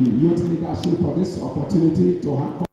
youth leadership for this opportunity to have.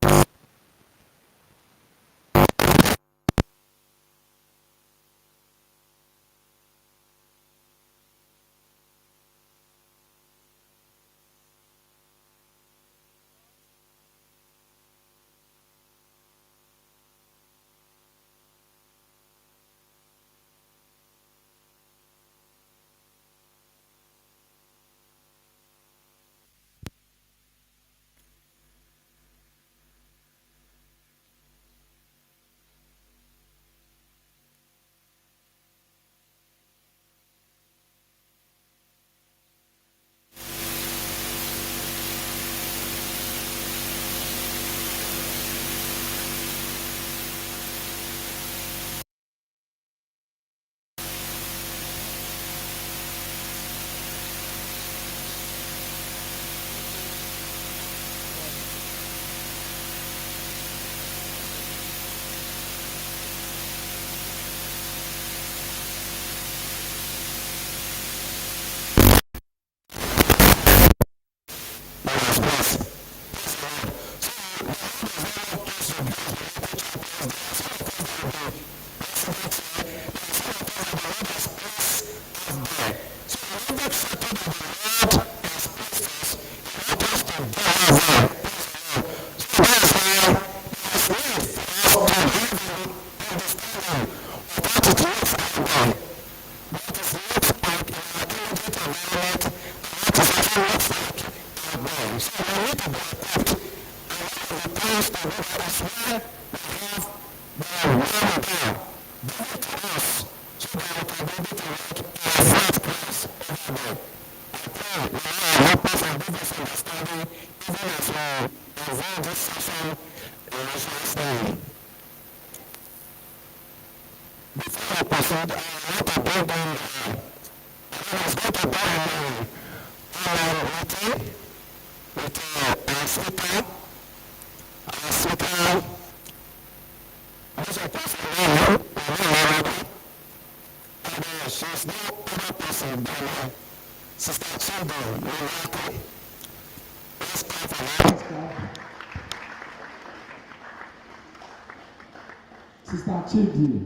Sister Chidi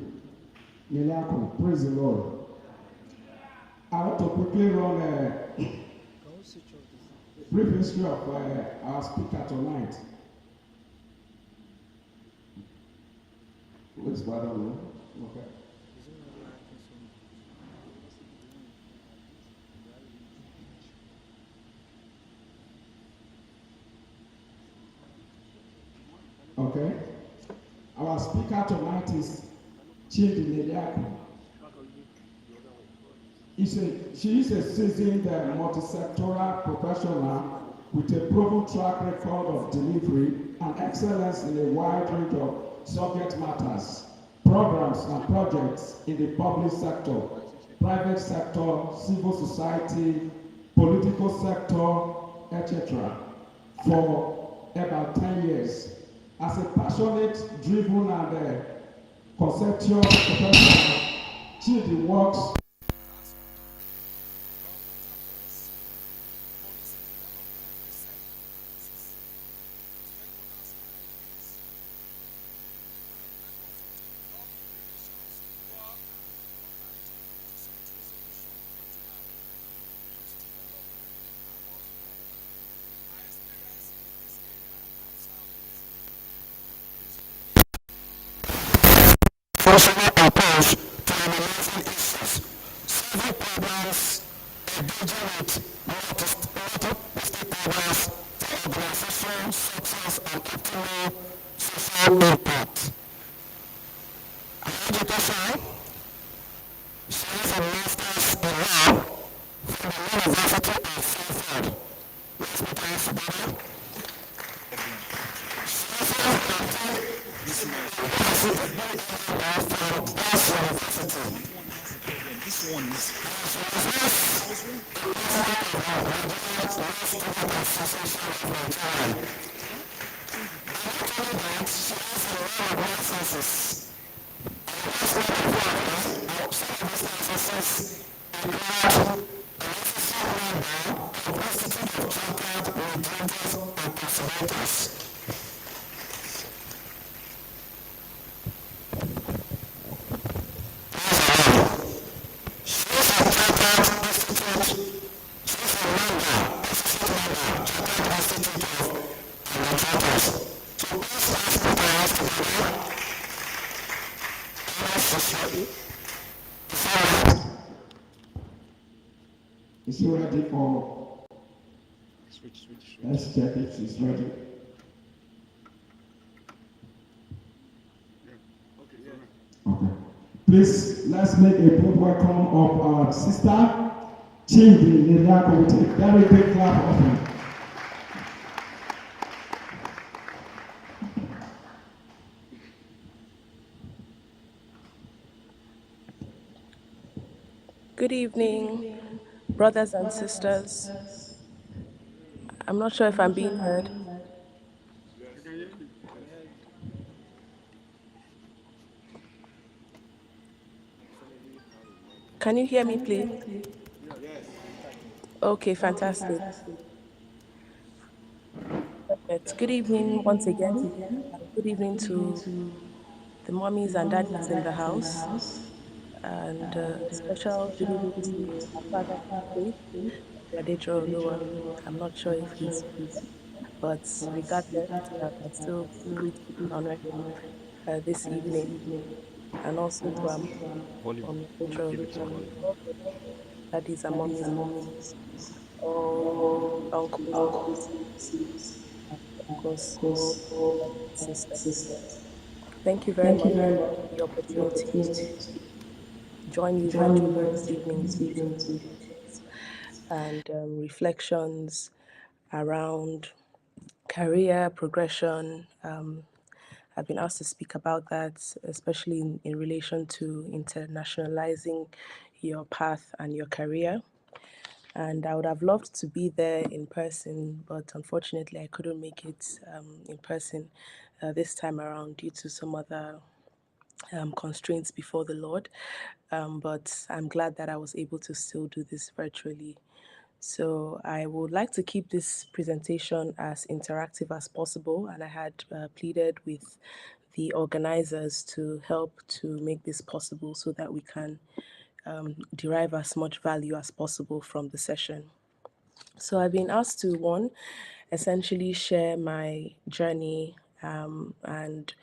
Yeliako, praise the Lord. I want to quickly run a brief history of our speaker tonight. Which part of you? Okay. Okay. Our speaker tonight is Chidi Yeliako. She is a seasoned multi-sectoral professional with a proven track record of delivery and excellence in a wide range of subject matters, programs and projects in the public sector, private sector, civil society, political sector, etc. for about 10 years. As a passionate, driven and conceptual professional, Chidi works personal approach to eliminating issues, solving problems, engaging with multiple stakeholders for organization, success, and optimal social impact. Her education, she has a master's in law from the University of Stanford. Let's put her together. This one is Is she ready for? Switch. Let's check if she's ready. Okay. Please, let's make a good welcome of our sister, Chimdi Nidako, with a very big clap of him. Good evening, brothers and sisters. I'm not sure if I'm being heard. Can you hear me, please? Okay, fantastic. Perfect. Good evening once again. Good evening to the mommies and daddies in the house. And special good evening to our father in the faith, Radejo Olua. I'm not sure if he's, but regardless, I still greet and honor him this evening. And also to our Volume. mom, Radejo Give it some Olua, volume. all the daddies and mommies in the house, all uncles and aunties, and of course, all brothers and sisters. Thank you very much for the opportunity to join you virtually this evening to share thoughts and reflections around career progression. I've been asked to speak about that, especially in relation to internationalizing your path and your career. And I would have loved to be there in person, but unfortunately, I couldn't make it in person this time around due to some other constraints before the Lord. But I'm glad that I was able to still do this virtually. So I would like to keep this presentation as interactive as possible, and I had pleaded with the organizers to help to make this possible so that we can derive as much value as possible from the session. So I've been asked to, one, essentially share my journey, and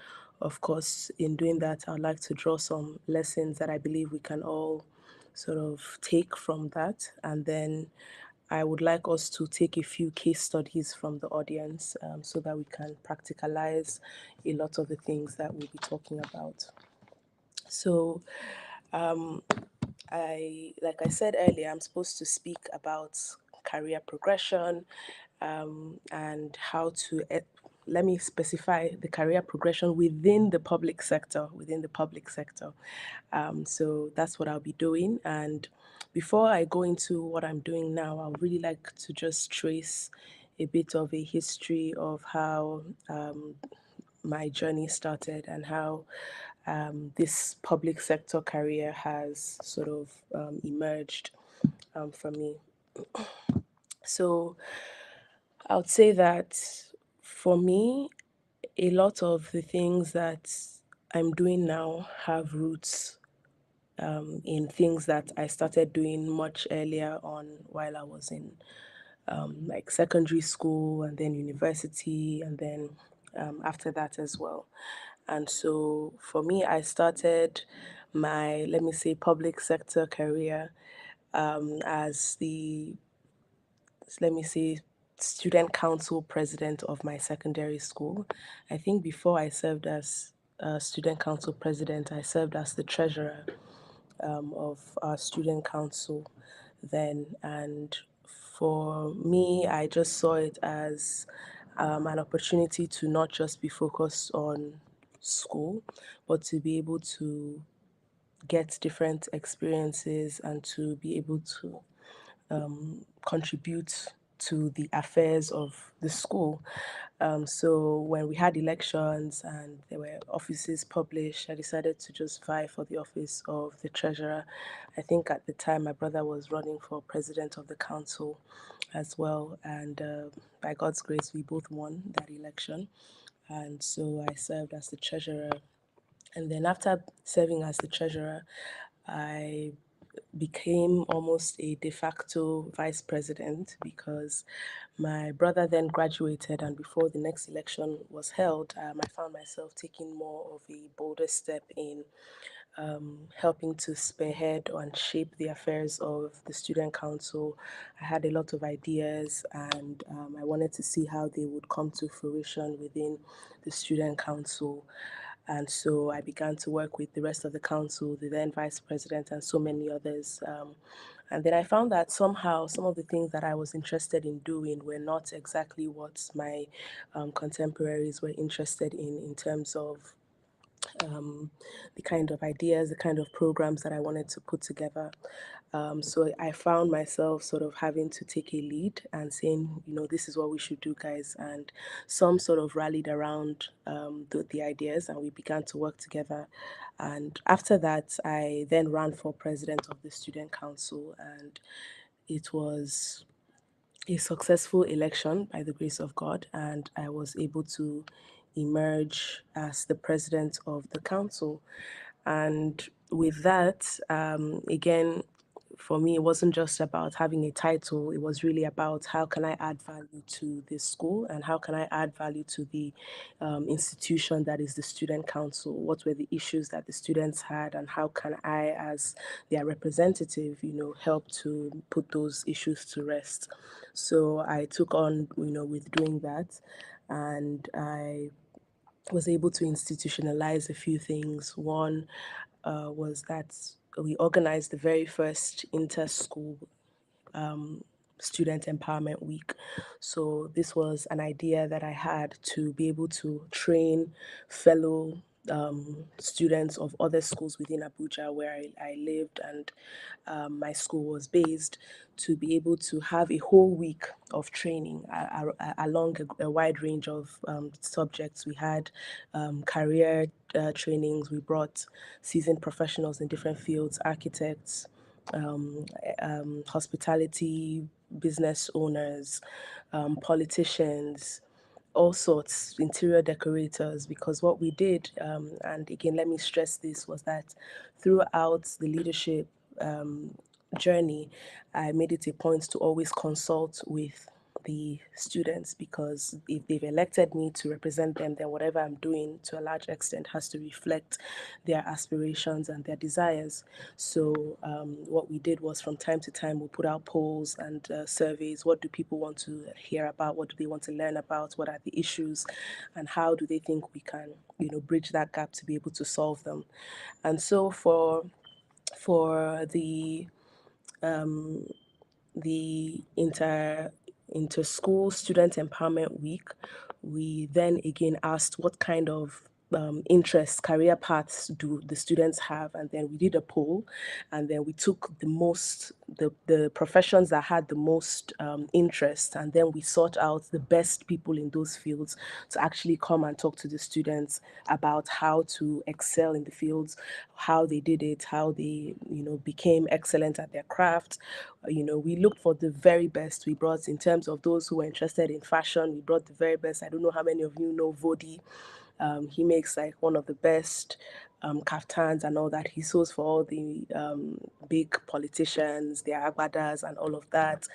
of course, in doing that, I'd like to draw some lessons that I believe we can all sort of take from that. And then I would like us to take a few case studies from the audience, so that we can practicalize a lot of the things that we'll be talking about. So, like I said earlier, I'm supposed to speak about career progression, and how to let me specify the career progression within the public sector. So that's what I'll be doing. And before I go into what I'm doing now, I would really like to just trace a bit of a history of how my journey started and how this public sector career has sort of emerged for me. So I would say that for me, a lot of the things that I'm doing now have roots in things that I started doing much earlier on while I was in like secondary school and then university and then after that as well. And so for me, I started my, let me say, public sector career as the, let me say, student council president of my secondary school. I think before I served as student council president, I served as the treasurer of our student council then. And for me, I just saw it as an opportunity to not just be focused on school, but to be able to get different experiences and to be able to contribute to the affairs of the school. So when we had elections and there were offices published, I decided to just vie for the office of the treasurer. I think at the time my brother was running for president of the council as well, and by God's grace, we both won that election. And so I served as the treasurer. And then after serving as the treasurer, I became almost a de facto vice president because my brother then graduated, and before the next election was held, I found myself taking more of a bolder step in helping to spearhead and shape the affairs of the student council. I had a lot of ideas, and I wanted to see how they would come to fruition within the student council. And so I began to work with the rest of the council, the then vice president, and so many others. And then I found that somehow some of the things that I was interested in doing were not exactly what my contemporaries were interested in terms of the kind of ideas, the kind of programs that I wanted to put together. So I found myself sort of having to take a lead and saying, this is what we should do, guys. And some sort of rallied around the ideas, and we began to work together. And after that, I then ran for president of the student council, and it was a successful election by the grace of God, and I was able to emerge as the president of the council. And with that, again, for me, it wasn't just about having a title. It was really about how can I add value to this school and how can I add value to the institution that is the student council. What were the issues that the students had, and how can I, as their representative, help to put those issues to rest. So I took on, with doing that, and I was able to institutionalize a few things. One was that we organized the very first inter-school student empowerment week. So this was an idea that I had to be able to train fellow students of other schools within Abuja, where I lived and my school was based, to be able to have a whole week of training along a wide range of subjects. We had career trainings. We brought seasoned professionals in different fields, architects, hospitality, business owners, politicians, all sorts, interior decorators, because what we did, and again, let me stress this, was that throughout the leadership journey, I made it a point to always consult with the students, because if they've elected me to represent them, then whatever I'm doing to a large extent has to reflect their aspirations and their desires. So what we did was, from time to time, we put out polls and surveys. What do people want to hear about? What do they want to learn about? What are the issues, and how do they think we can bridge that gap to be able to solve them? And so for the inter-school student empowerment week, we then again asked what kind of interests, career paths do the students have, and then we did a poll, and then we took the professions that had the most interest, and then we sought out the best people in those fields to actually come and talk to the students about how to excel in the fields, how they did it, how they became excellent at their craft. We looked for the very best. We brought, in terms of those who were interested in fashion, we brought the very best. I don't know how many of you know Vodi. He makes like one of the best kaftans and all that. He sews for all the big politicians, their agbadas and all of that.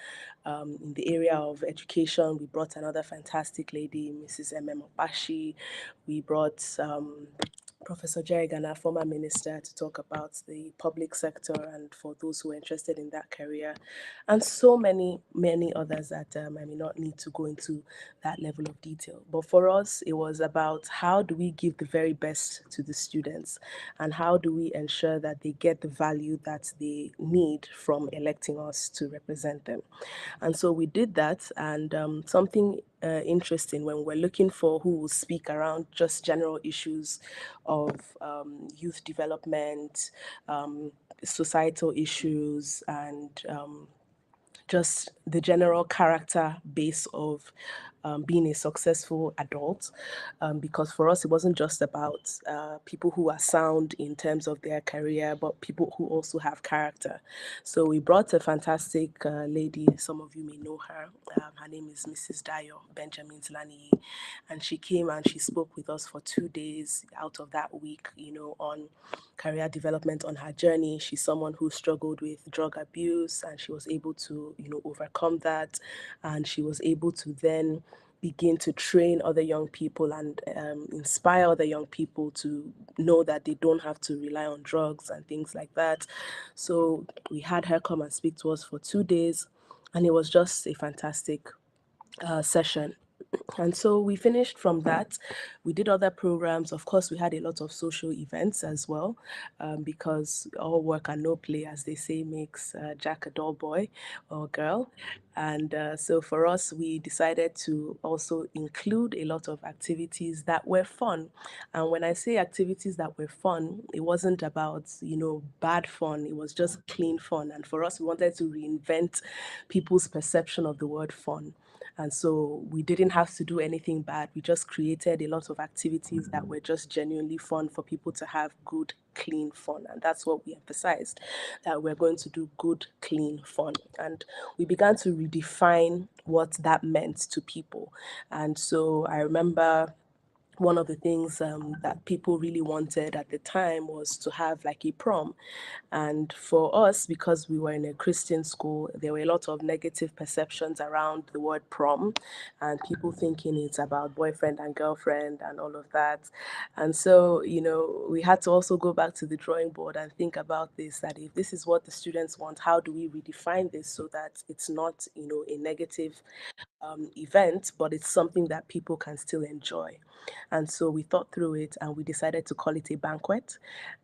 In the area of education, we brought another fantastic lady, Mrs. M.M. Opashi. We brought Professor Jerry Gana, former minister, to talk about the public sector and for those who are interested in that career, and so many, many others that I may not need to go into that level of detail. But for us, it was about how do we give the very best to the students, and how do we ensure that they get the value that they need from electing us to represent them. And so we did that, and something interesting, when we're looking for who will speak around just general issues of youth development, societal issues, and just the general character base of being a successful adult. Because for us, it wasn't just about people who are sound in terms of their career, but people who also have character. So we brought a fantastic lady. Some of you may know her. Her name is Mrs. Dayo Benjamin Lani, and she came and she spoke with us for 2 days out of that week, on career development on her journey. She's someone who struggled with drug abuse, and she was able to, overcome that, and she was able to then begin to train other young people and inspire other young people to know that they don't have to rely on drugs and things like that. So we had her come and speak to us for 2 days, and it was just a fantastic session. And so we finished from that. We did other programs. Of course, we had a lot of social events as well, because all work and no play, as they say, makes Jack a dull boy or girl. And so for us, we decided to also include a lot of activities that were fun. And when I say activities that were fun, it wasn't about, bad fun. It was just clean fun. And for us, we wanted to reinvent people's perception of the word fun. And so we didn't have to do anything bad. We just created a lot of activities that were just genuinely fun for people to have good, clean fun. And that's what we emphasized, that we're going to do good, clean fun. And we began to redefine what that meant to people. And so I remember one of the things that people really wanted at the time was to have like a prom. And for us, because we were in a Christian school, there were a lot of negative perceptions around the word prom, and people thinking it's about boyfriend and girlfriend and all of that. And so, we had to also go back to the drawing board and think about this, that if this is what the students want, how do we redefine this so that it's not, a negative event, but it's something that people can still enjoy. And so we thought through it and we decided to call it a banquet.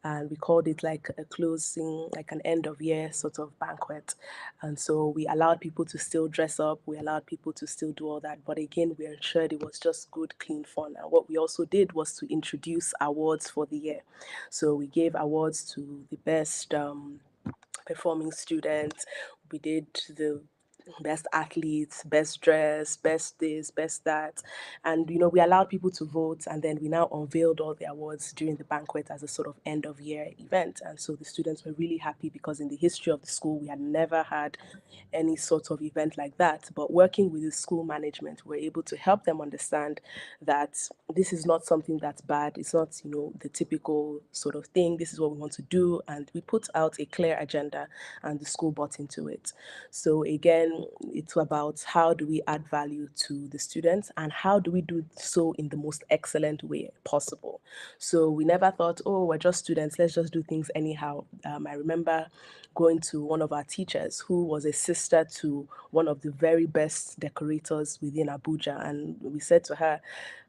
And we called it like a closing, like an end of year sort of banquet. And so we allowed people to still dress up, we allowed people to still do all that. But again, we ensured it was just good, clean fun. And what we also did was to introduce awards for the year. So we gave awards to the best performing students. We did the best athletes, best dress, best this, best that. And, we allowed people to vote. And then we now unveiled all the awards during the banquet as a sort of end of year event. And so the students were really happy because in the history of the school, we had never had any sort of event like that. But working with the school management, we're able to help them understand that this is not something that's bad. It's not, the typical sort of thing. This is what we want to do. And we put out a clear agenda and the school bought into it. So again, it's about how do we add value to the students and how do we do so in the most excellent way possible. So we never thought, oh, we're just students, let's just do things anyhow. I remember going to one of our teachers who was a sister to one of the very best decorators within Abuja. And we said to her,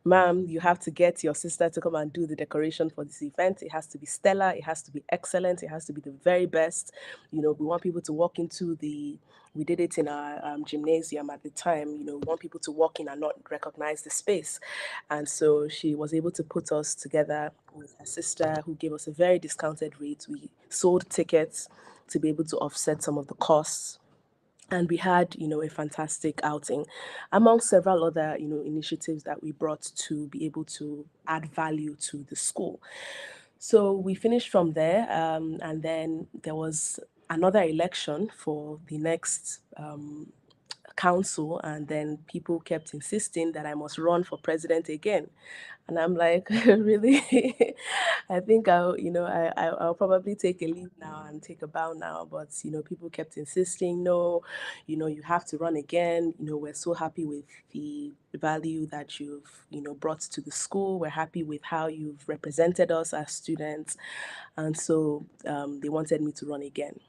ma'am, you have to get your sister to come and do the decoration for this event. It has to be stellar, it has to be excellent, it has to be the very best. We want people to walk into we did it in our gymnasium at the time. We want people to walk in and not recognize the space. And so she was able to put us together with her sister, who gave us a very discounted rate. We sold tickets to be able to offset some of the costs, and we had a fantastic outing among several other initiatives that we brought to be able to add value to the school. So we finished from there, and then there was another election for the next council, and then people kept insisting that I must run for president again. And I'm like, really? I think I'll probably take a leave now and take a bow now. But people kept insisting, no, you have to run again. We're so happy with the value that you've brought to the school. We're happy with how you've represented us as students, and so they wanted me to run again.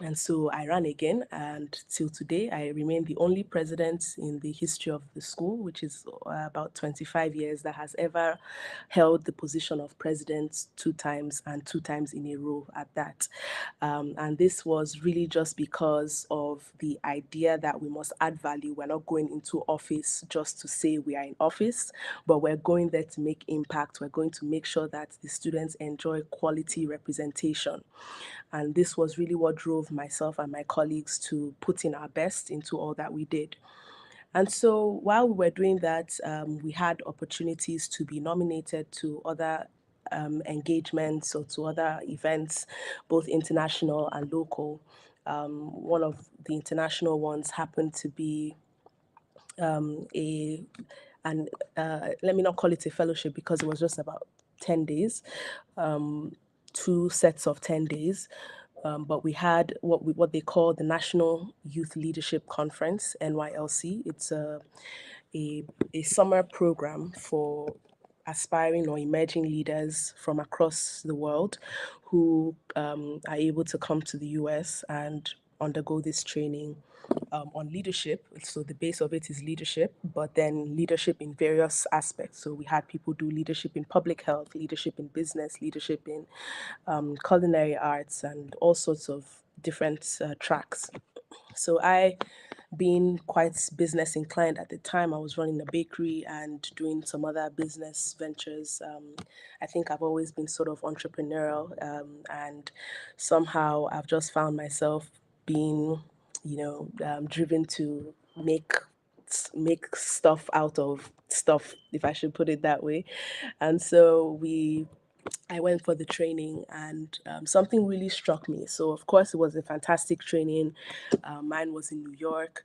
And so I ran again, and till today, I remain the only president in the history of the school, which is about 25 years, that has ever held the position of president 2 times, and 2 times in a row at that. And this was really just because of the idea that we must add value. We're not going into office just to say we are in office, but we're going there to make impact. We're going to make sure that the students enjoy quality representation. And this was really what drove myself and my colleagues to put in our best into all that we did. And so while we were doing that, we had opportunities to be nominated to other engagements or to other events, both international and local. One of the international ones happened to be a and let me not call it a fellowship because it was just about 10 days, 2 sets of 10 days. But we had what they call the National Youth Leadership Conference, NYLC. It's a, a summer program for aspiring or emerging leaders from across the world who are able to come to the US and undergo this training on leadership. So the base of it is leadership, but then leadership in various aspects. So we had people do leadership in public health, leadership in business, leadership in culinary arts, and all sorts of different tracks. So I, being quite business inclined at the time, I was running a bakery and doing some other business ventures. I think I've always been sort of entrepreneurial, and somehow I've just found myself being, driven to make stuff out of stuff, if I should put it that way. And so I went for the training, and something really struck me. So, of course, it was a fantastic training. Mine was in New York.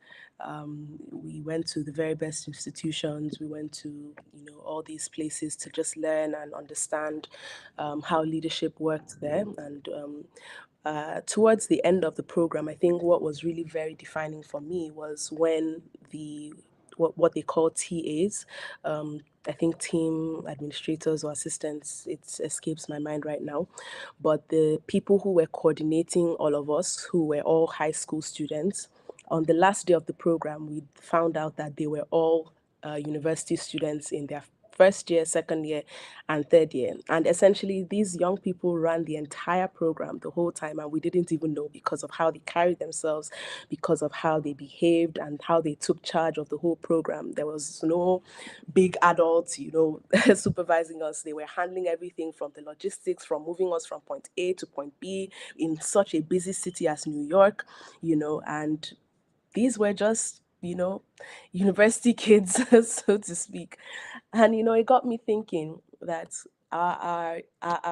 We went to the very best institutions. We went to, all these places to just learn and understand how leadership worked there. And towards the end of the program, I think what was really very defining for me was when what they call TAs. I think team administrators or assistants, it escapes my mind right now. But the people who were coordinating all of us, who were all high school students, on the last day of the program, we found out that they were all university students in their first year, second year, and third year. And essentially, these young people ran the entire program the whole time, and we didn't even know because of how they carried themselves, because of how they behaved, and how they took charge of the whole program. There was no big adults, supervising us. They were handling everything from the logistics, from moving us from point A to point B in such a busy city as New York, and these were just, university kids, so to speak. And, it got me thinking that our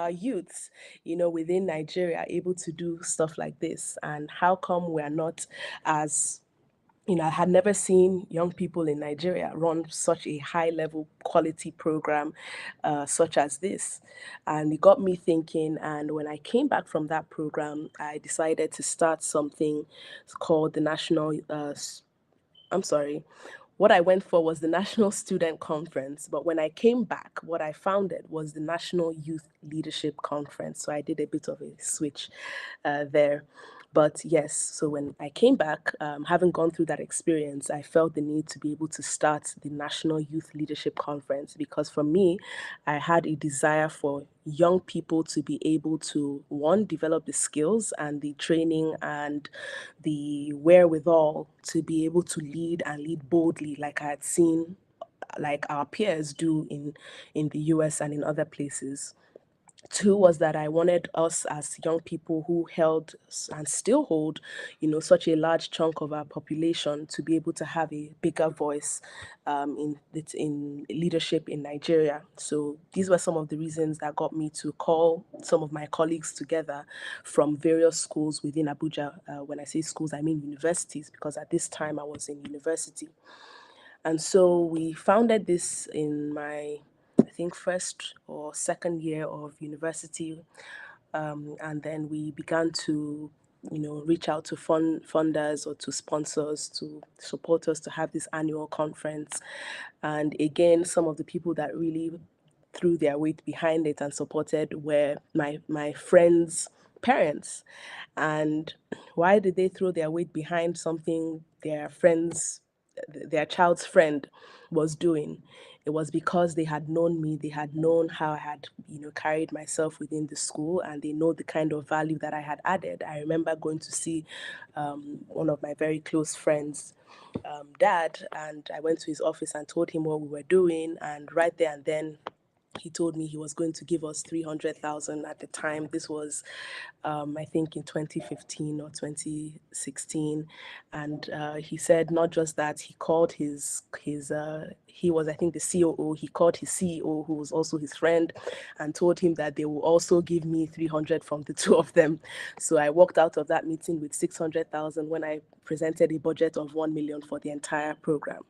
youths, within Nigeria are able to do stuff like this. And how come we're not as I had never seen young people in Nigeria run such a high level quality program such as this. And it got me thinking. And when I came back from that program, I decided to start something called the I'm sorry. What I went for was the National Student Conference, but when I came back, what I founded was the National Youth Leadership Conference. So I did a bit of a switch there. But yes, so when I came back, having gone through that experience, I felt the need to be able to start the National Youth Leadership Conference because for me, I had a desire for young people to be able to, one, develop the skills and the training and the wherewithal to be able to lead and lead boldly, like I had seen like our peers do in the US and in other places. Two was that I wanted us as young people who held and still hold, such a large chunk of our population to be able to have a bigger voice in leadership in Nigeria. So these were some of the reasons that got me to call some of my colleagues together from various schools within Abuja. When I say schools, I mean universities, because at this time I was in university. And so we founded this in my, I think, first or second year of university. And then we began to, reach out to funders or to sponsors to support us to have this annual conference. And again, some of the people that really threw their weight behind it and supported were my friends' parents. And why did they throw their weight behind something their child's friend was doing? It was because they had known me, they had known how I had, carried myself within the school, and they know the kind of value that I had added. I remember going to see one of my very close friends' dad, and I went to his office and told him what we were doing, and right there and then he told me he was going to give us 300,000 at the time. This was, I think, in 2015 or 2016, and he said not just that. He called he was, I think, the COO. He called his CEO, who was also his friend, and told him that they will also give me 300 from the two of them. So I walked out of that meeting with 600,000 when I presented a budget of 1 million for the entire program.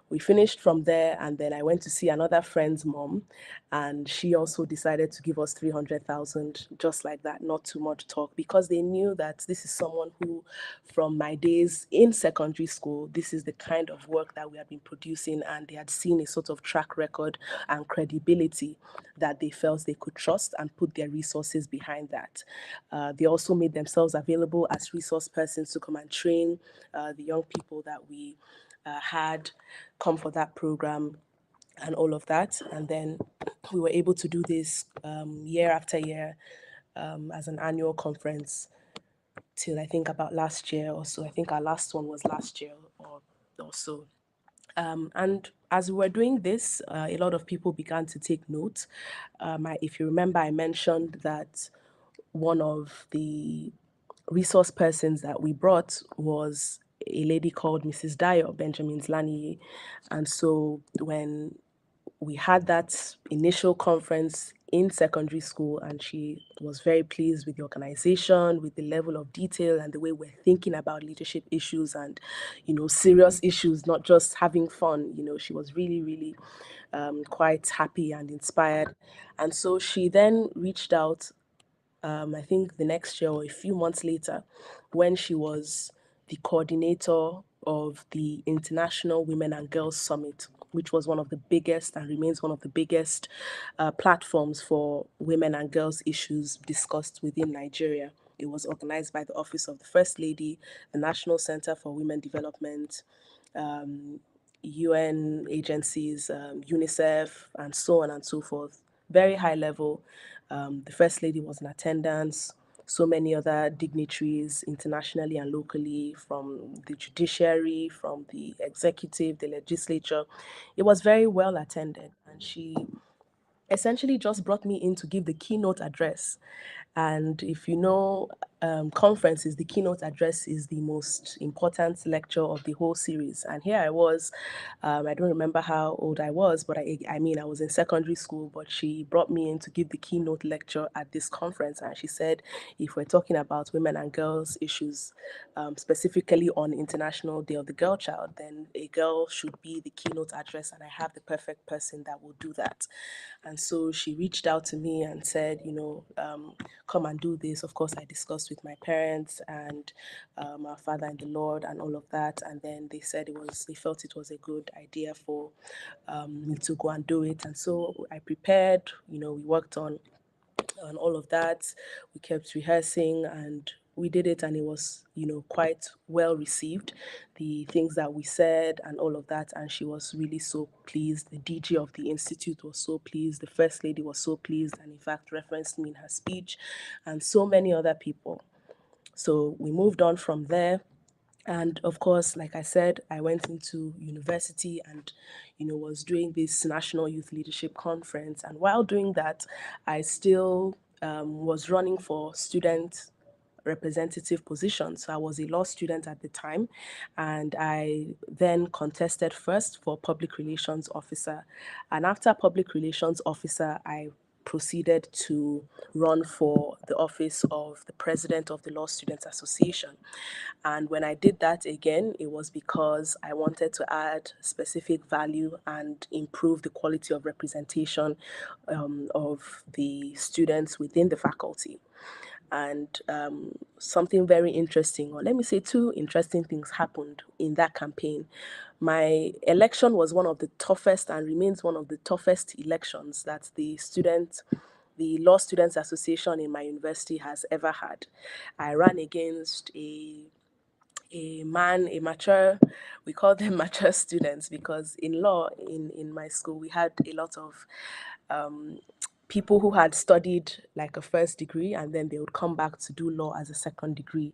We finished from there, and then I went to see another friend's mom, and she also decided to give us 300,000, just like that, not too much talk, because they knew that this is someone who, from my days in secondary school, this is the kind of work that we have been producing, and they had seen a sort of track record and credibility that they felt they could trust and put their resources behind that. They also made themselves available as resource persons to come and train the young people that we had come for that program and all of that. And then we were able to do this year after year as an annual conference till I think about last year or so. I think our last one was last year or so. And as we were doing this, a lot of people began to take note. If you remember, I mentioned that one of the resource persons that we brought was a lady called Mrs. Dio, Benjamin's Lanier. And so when we had that initial conference in secondary school, and she was very pleased with the organization, with the level of detail and the way we're thinking about leadership issues and, serious issues, not just having fun. She was really, really quite happy and inspired. And so she then reached out, I think the next year or a few months later, when she was the coordinator of the International Women and Girls Summit, which was one of the biggest and remains one of the biggest platforms for women and girls issues discussed within Nigeria. It was organized by the Office of the First Lady, the National Center for Women Development, UN agencies, UNICEF, and so on and so forth. Very high level. The First Lady was in attendance, so many other dignitaries internationally and locally, from the judiciary, from the executive, the legislature. It was very well attended, and she essentially just brought me in to give the keynote address. And if you know conferences, the keynote address is the most important lecture of the whole series. And here I was, I don't remember how old I was, but I mean, I was in secondary school, but she brought me in to give the keynote lecture at this conference. And she said, if we're talking about women and girls issues, specifically on International Day of the Girl Child, then a girl should be the keynote address, and I have the perfect person that will do that. And so she reached out to me and said, come and do this. Of course, I discussed with my parents and our father in the Lord and all of that. And then they said they felt it was a good idea for me to go and do it. And so I prepared, we worked on all of that. We kept rehearsing and we did it, and it was, quite well received, the things that we said and all of that. And she was really so pleased. The DG of the institute was so pleased. The First Lady was so pleased, and in fact referenced me in her speech, and so many other people. So we moved on from there. And of course, like I said, I went into university and, was doing this National Youth Leadership Conference. And while doing that, I still was running for student representative positions. So I was a law student at the time, and I then contested first for public relations officer. And after public relations officer, I proceeded to run for the office of the president of the Law Students Association. And when I did that again, it was because I wanted to add specific value and improve the quality of representation of the students within the faculty. And something very interesting, or let me say two interesting things happened in that campaign. My election was one of the toughest and remains one of the toughest elections that the Law Students Association in my university has ever had. I ran against a man, a mature, we call them mature students, because in law, in my school, we had a lot of people who had studied like a first degree and then they would come back to do law as a second degree,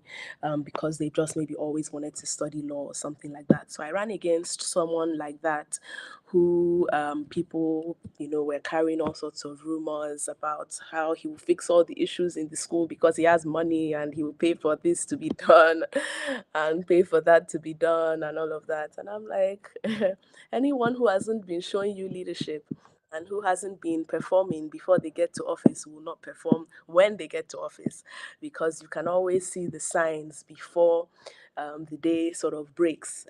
because they just maybe always wanted to study law or something like that. So I ran against someone like that who, people, were carrying all sorts of rumors about how he will fix all the issues in the school because he has money and he will pay for this to be done and pay for that to be done and all of that. And I'm like, anyone who hasn't been showing you leadership and who hasn't been performing before they get to office will not perform when they get to office, because you can always see the signs before the day sort of breaks.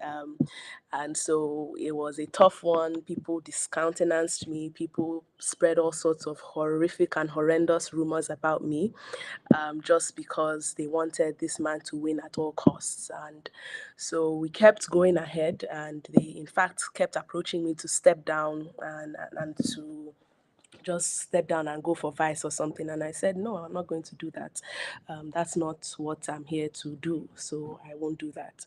And so it was a tough one. People discountenanced me. People spread all sorts of horrific and horrendous rumors about me, just because they wanted this man to win at all costs. And so we kept going ahead, and they, in fact, kept approaching me to step down and to just step down and go for vice or something. And I said, no, I'm not going to do that. That's not what I'm here to do. So I won't do that.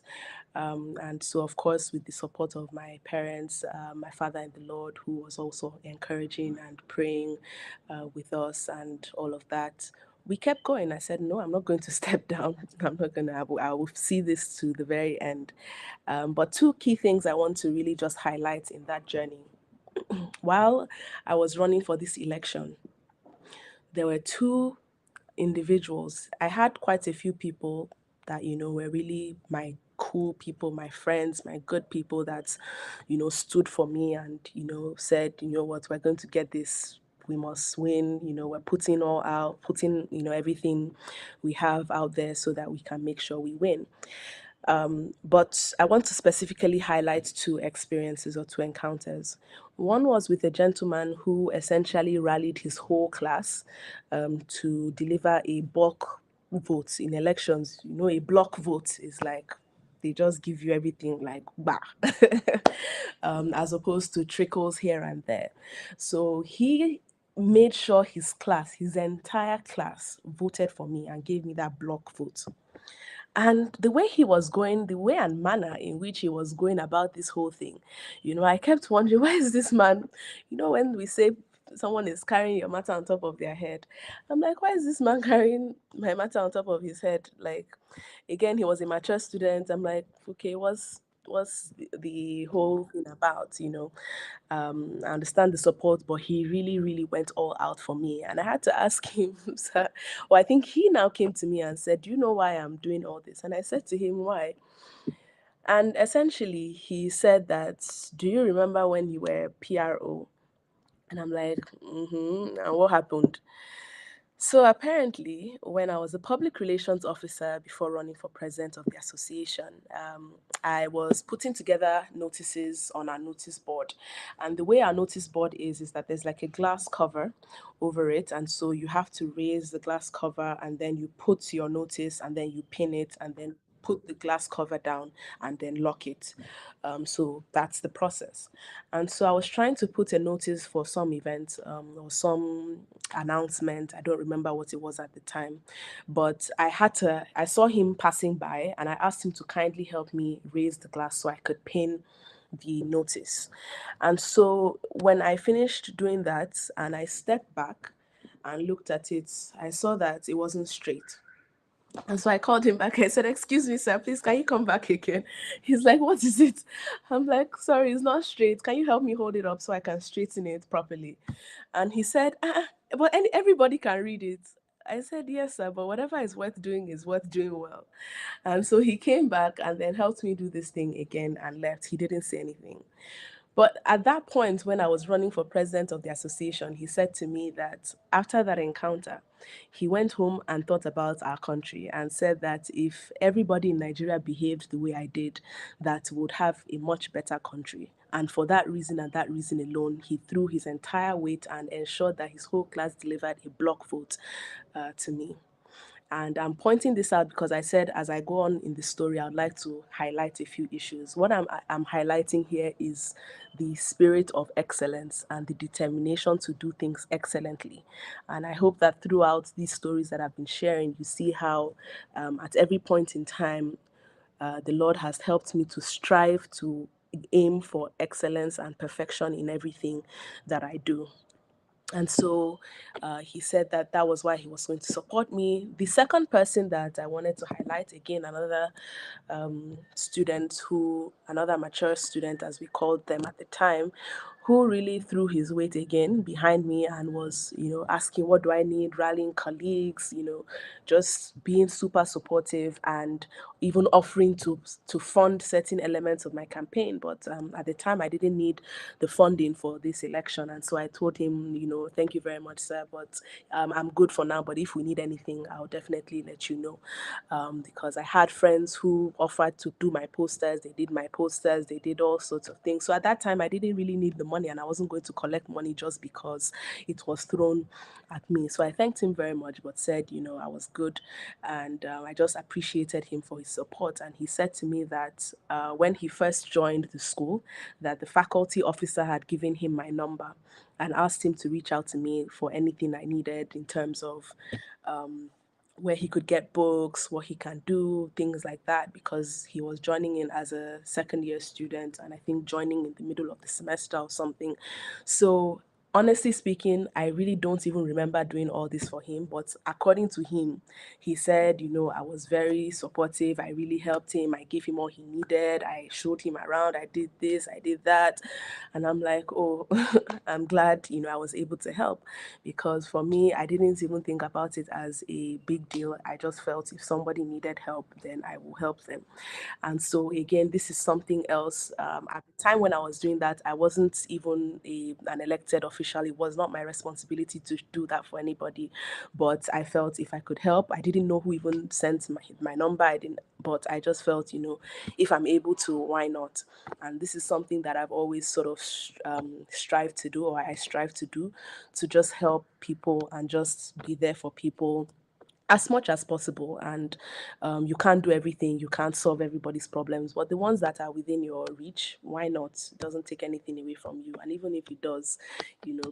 And so, of course, with the support of my parents, my father in the Lord, who was also encouraging and praying with us and all of that, we kept going. I said, no, I'm not going to step down. I'm not going to, I will see this to the very end. But two key things I want to really just highlight in that journey. While I was running for this election, there were two individuals. I had quite a few people that, were really my cool people, my friends, my good people that, stood for me and, said, you know what, we're going to get this. We must win. We're putting all out, putting, everything we have out there so that we can make sure we win. But I want to specifically highlight two experiences or two encounters. One was with a gentleman who essentially rallied his whole class to deliver a bulk vote in elections. A block vote is like they just give you everything like bah, as opposed to trickles here and there. So he made sure his entire class voted for me and gave me that block vote. And the way he was going, the way and manner in which he was going about this whole thing, I kept wondering, why is this man, when we say someone is carrying your matter on top of their head, I'm like, why is this man carrying my matter on top of his head? Like, again, he was a mature student. I'm like, okay, what's the whole thing about, I understand the support, but he really, really went all out for me. And I had to ask him, sir, well, I think he now came to me and said, do you know why I'm doing all this? And I said to him, why? And essentially, he said that, do you remember when you were PRO? And I'm like, mm-hmm. And what happened? So apparently, when I was a public relations officer before running for president of the association, I was putting together notices on our notice board. And the way our notice board is that there's like a glass cover over it. And so you have to raise the glass cover and then you put your notice and then you pin it and then put the glass cover down and then lock it. So that's the process. And so I was trying to put a notice for some event or some announcement. I don't remember what it was at the time, but I saw him passing by and I asked him to kindly help me raise the glass so I could pin the notice. And so when I finished doing that and I stepped back and looked at it, I saw that it wasn't straight. And so I called him back. I said, excuse me, sir, please, can you come back again? He's like, what is it? I'm like, sorry, it's not straight. Can you help me hold it up so I can straighten it properly? And he said, but everybody can read it. I said, yes, sir, but whatever is worth doing well. And so he came back and then helped me do this thing again and left. He didn't say anything. But at that point, when I was running for president of the association, he said to me that after that encounter, he went home and thought about our country and said that if everybody in Nigeria behaved the way I did, that we would have a much better country. And for that reason and that reason alone, he threw his entire weight and ensured that his whole class delivered a block vote to me. And I'm pointing this out because I said as I go on in the story, I would like to highlight a few issues. What I'm highlighting here is the spirit of excellence and the determination to do things excellently. And I hope that throughout these stories that I've been sharing, you see how at every point in time, the Lord has helped me to strive to aim for excellence and perfection in everything that I do. And so he said that that was why he was going to support me. The second person that I wanted to highlight, again, another student another mature student, as we called them at the time, who really threw his weight again behind me and was, asking, what do I need, rallying colleagues, just being super supportive and even offering to fund certain elements of my campaign. But at the time, I didn't need the funding for this election. And so I told him, thank you very much, sir, but I'm good for now. But if we need anything, I'll definitely let you know. Because I had friends who offered to do my posters. They did my posters. They did all sorts of things. So at that time, I didn't really need the money, and I wasn't going to collect money just because it was thrown at me. So I thanked him very much, but said, I was good. And I just appreciated him for his support. And he said to me that when he first joined the school, that the faculty officer had given him my number and asked him to reach out to me for anything I needed in terms of where he could get books, what he can do, things like that, because he was joining in as a second year student and I think joining in the middle of the semester or something. So honestly speaking, I really don't even remember doing all this for him. But according to him, he said, I was very supportive. I really helped him. I gave him all he needed. I showed him around. I did this, I did that. And I'm like, oh, I'm glad, I was able to help. Because for me, I didn't even think about it as a big deal. I just felt if somebody needed help, then I will help them. And so again, this is something else. At the time when I was doing that, I wasn't even an elected official. It was not my responsibility to do that for anybody. But I felt if I could help, I didn't know who even sent my number. I didn't, but I just felt, if I'm able to, why not? And this is something that I've always sort of strived to do, or I strive to do, to just help people and just be there for people as much as possible. And you can't do everything, you can't solve everybody's problems, but the ones that are within your reach, why not? It doesn't take anything away from you, and even if it does,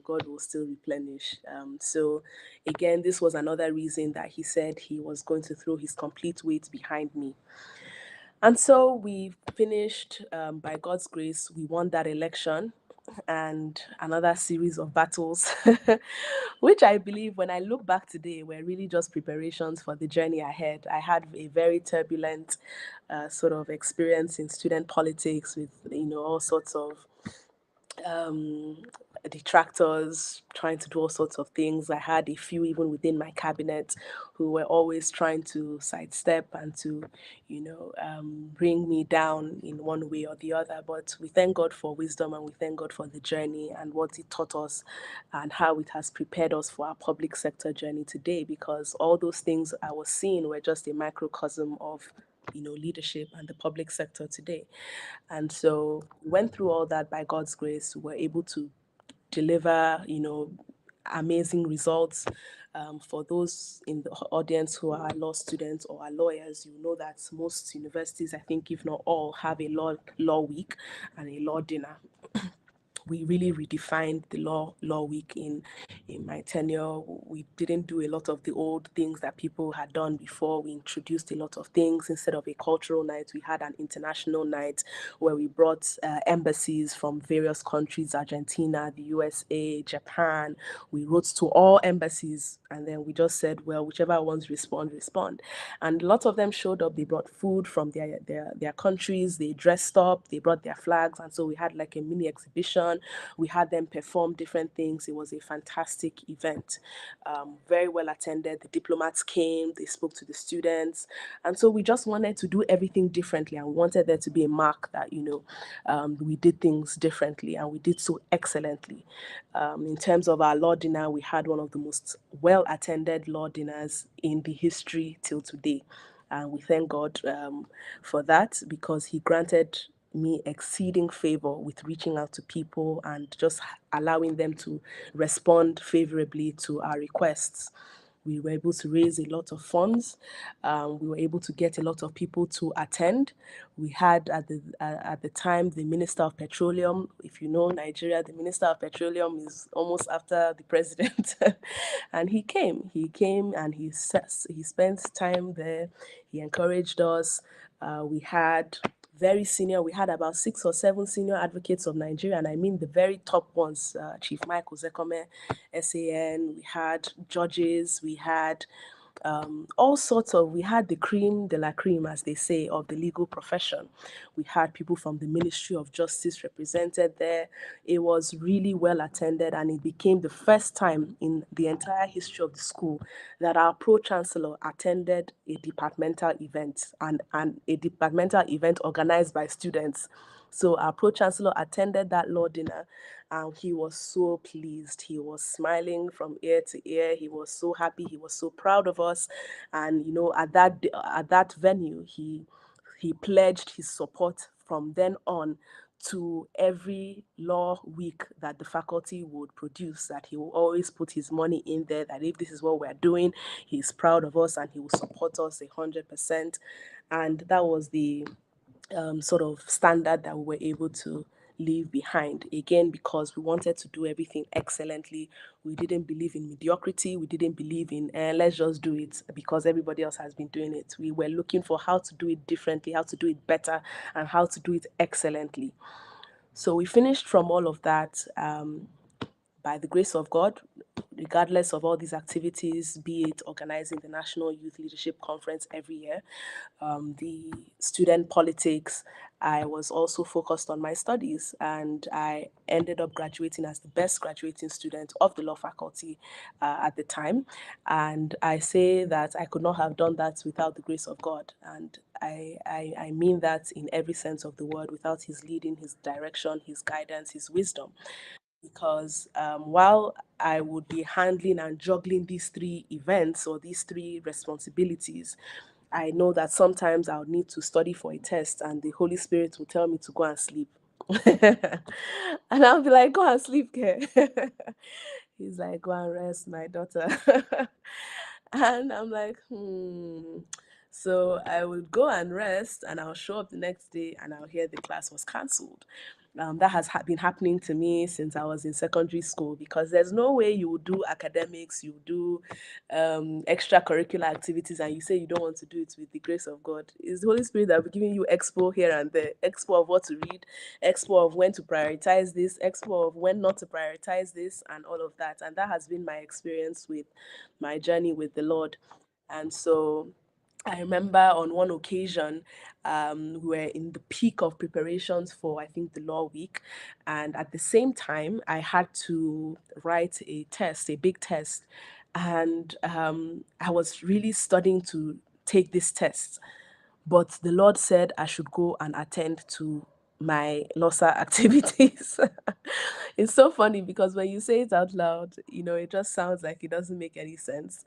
God will still replenish. So again, this was another reason that he said he was going to throw his complete weight behind me. And so we finished, by God's grace, we won that election and another series of battles, which I believe when I look back today were really just preparations for the journey ahead. I had a very turbulent sort of experience in student politics with, all sorts of um, detractors trying to do all sorts of things. I had a few even within my cabinet who were always trying to sidestep and to, bring me down in one way or the other. But we thank God for wisdom and we thank God for the journey and what it taught us and how it has prepared us for our public sector journey today, because all those things I was seeing were just a microcosm of leadership and the public sector today. And so we went through all that by God's grace. We were able to deliver, amazing results. For those in the audience who are law students or are lawyers, you know that most universities, I think if not all, have a law week and a law dinner. We really redefined the law week in my tenure. We didn't do a lot of the old things that people had done before. We introduced a lot of things. Instead of a cultural night, we had an international night where we brought embassies from various countries: Argentina, the USA, Japan. We wrote to all embassies and then we just said, well, whichever ones respond. And a lot of them showed up. They brought food from their countries. They dressed up. They brought their flags. And so we had like a mini exhibition. We had them perform different things. It was a fantastic event, very well attended. The diplomats came. They spoke to the students. And so we just wanted to do everything differently. And we wanted there to be a mark that, we did things differently and we did so excellently. In terms of our law dinner, we had one of the most well attended law dinners in the history till today. And we thank God for that, because He granted me exceeding favor with reaching out to people and just allowing them to respond favorably to our requests. We were able to raise a lot of funds. We were able to get a lot of people to attend. We had at the time the Minister of Petroleum. If you know Nigeria, the Minister of Petroleum is almost after the president, and he came. He came and he spent time there. He encouraged us. We had very senior. We had about 6 or 7 senior advocates of Nigeria, and I mean the very top ones. Chief Michael Zekome, SAN. We had judges. We had all sorts of, we had the cream de la cream, as they say, of the legal profession. We had people from the Ministry of Justice represented there. It was really well attended, and it became the first time in the entire history of the school that our pro-chancellor attended a departmental event, and a departmental event organized by students. So our pro-chancellor attended that law dinner, and he was so pleased. He was smiling from ear to ear. He was so happy. He was so proud of us. And at that venue, he pledged his support from then on to every law week that the faculty would produce, that he will always put his money in there, that if this is what we're doing, he's proud of us and he will support us 100%. And that was the sort of standard that we were able to leave behind, again because we wanted to do everything excellently. We didn't believe in mediocrity. We didn't believe in let's just do it because everybody else has been doing it. We were looking for how to do it differently, how to do it better, and how to do it excellently. So we finished from all of that by the grace of God, regardless of all these activities, be it organizing the National Youth Leadership Conference every year, the student politics. I was also focused on my studies, and I ended up graduating as the best graduating student of the law faculty at the time. And I say that I could not have done that without the grace of God. And I mean that in every sense of the word, without his leading, his direction, his guidance, his wisdom. Because while I would be handling and juggling these 3 events or these 3 responsibilities, I know that sometimes I would need to study for a test and the Holy Spirit will tell me to go and sleep. And I'll be like, go and sleep, care. He's like, go and rest, my daughter. And I'm like, So I would go and rest, and I'll show up the next day, and I'll hear the class was cancelled. That has been happening to me since I was in secondary school, because there's no way you would do academics, you do extracurricular activities, and you say you don't want to do it with the grace of God. It's the Holy Spirit that will be giving you expo here and there, expo of what to read, expo of when to prioritize this, expo of when not to prioritize this, and all of that. And that has been my experience with my journey with the Lord. And so I remember on one occasion, we were in the peak of preparations for, I think, the law week. And at the same time, I had to write a test, a big test. And I was really studying to take this test. But the Lord said I should go and attend to my LOSA activities. It's so funny because when you say it out loud, it just sounds like it doesn't make any sense.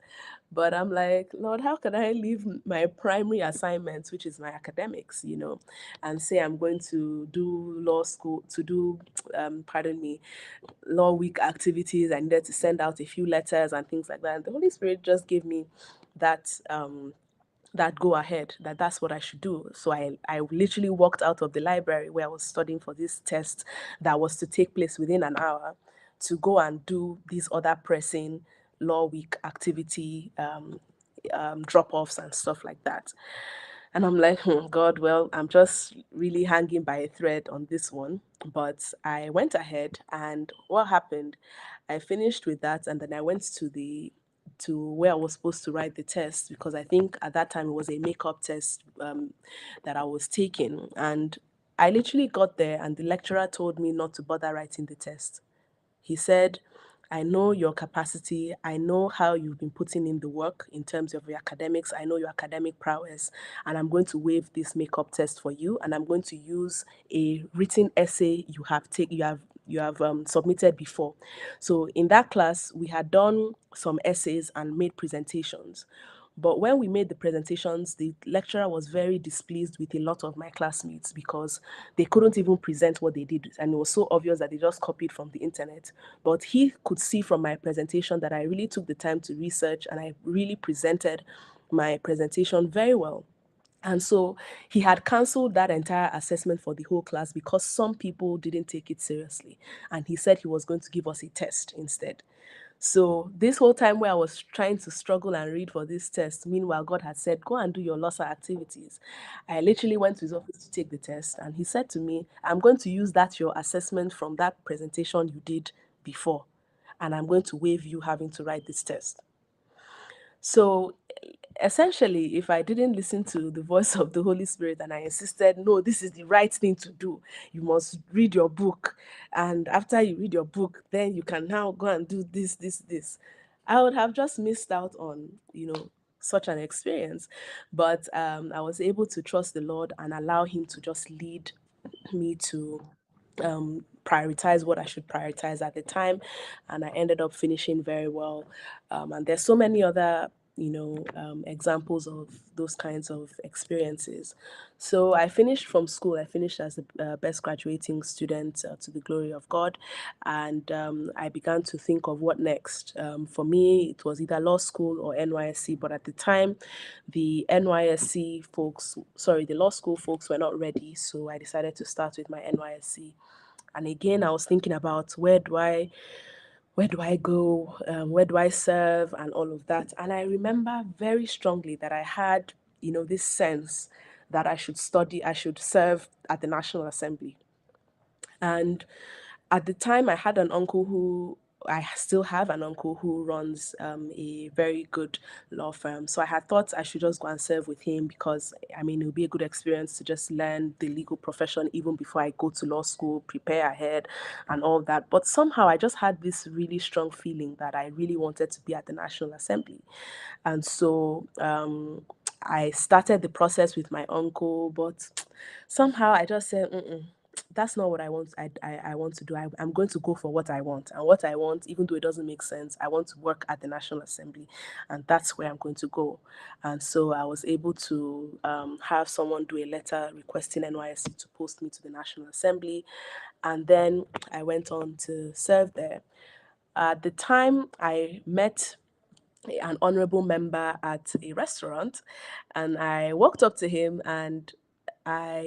But I'm like, Lord, how can I leave my primary assignments, which is my academics, and say I'm going to do law school, to do, pardon me, law week activities. I needed to send out a few letters and things like that. And the Holy Spirit just gave me that that go ahead, that's what I should do. So I literally walked out of the library where I was studying for this test that was to take place within an hour, to go and do these other pressing law week activity drop-offs and stuff like that. And I'm like, God, well, I'm just really hanging by a thread on this one. But I went ahead, and what happened, I finished with that, and then I went to where I was supposed to write the test, because I think at that time it was a makeup test that I was taking. And I literally got there, and the lecturer told me not to bother writing the test. He said, I know your capacity. I know how you've been putting in the work in terms of your academics. I know your academic prowess. And I'm going to waive this makeup test for you. And I'm going to use a written essay you have submitted before. So in that class, we had done some essays and made presentations. But when we made the presentations, the lecturer was very displeased with a lot of my classmates because they couldn't even present what they did. And it was so obvious that they just copied from the internet. But he could see from my presentation that I really took the time to research, and I really presented my presentation very well. And so he had cancelled that entire assessment for the whole class because some people didn't take it seriously. And he said he was going to give us a test instead. So this whole time where I was trying to struggle and read for this test, meanwhile God had said, go and do your LOSA activities. I literally went to his office to take the test, and he said to me, I'm going to use that your assessment from that presentation you did before, and I'm going to waive you having to write this test. So essentially, if I didn't listen to the voice of the Holy Spirit and I insisted, no, this is the right thing to do, you must read your book. And after you read your book, then you can now go and do this. I would have just missed out on, such an experience. But I was able to trust the Lord and allow Him to just lead me to prioritize what I should prioritize at the time, and I ended up finishing very well. And there's so many other, examples of those kinds of experiences. So I finished from school. I finished as the best graduating student, to the glory of God, and I began to think of what next. For me, it was either law school or NYSC, but at the time, the law school folks were not ready, so I decided to start with my NYSC. And again, I was thinking about where do I go, where do I serve, and all of that. And I remember very strongly that I had, this sense that I should serve at the National Assembly. And at the time, I had an uncle who I still have an uncle who runs a very good law firm. So I had thought I should just go and serve with him because, I mean, it would be a good experience to just learn the legal profession even before I go to law school, prepare ahead, and all that. But somehow I just had this really strong feeling that I really wanted to be at the National Assembly. And so I started the process with my uncle, but somehow I just said, mm-mm, that's not what I want. I want to do. I'm going to go for what I want. And what I want, even though it doesn't make sense, I want to work at the National Assembly. And that's where I'm going to go. And so I was able to have someone do a letter requesting NYSC to post me to the National Assembly. And then I went on to serve there. At the time, I met an honorable member at a restaurant, and I walked up to him, and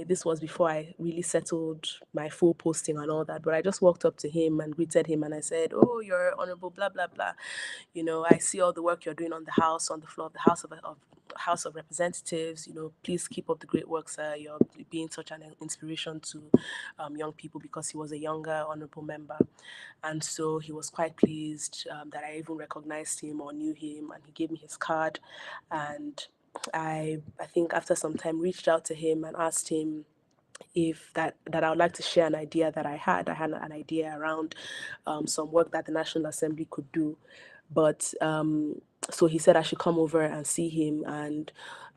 this was before I really settled my full posting and all that, but I just walked up to him and greeted him, and I said, oh, you're honorable blah blah blah, I see all the work you're doing on the floor of the House of Representatives. Please keep up the great work, sir. You're being such an inspiration to young people, because he was a younger honorable member. And so he was quite pleased that I even recognized him or knew him, and he gave me his card. And I think after some time reached out to him and asked him if that I would like to share an idea that I had. I had an idea around some work that the National Assembly could do. But so he said I should come over and see him, and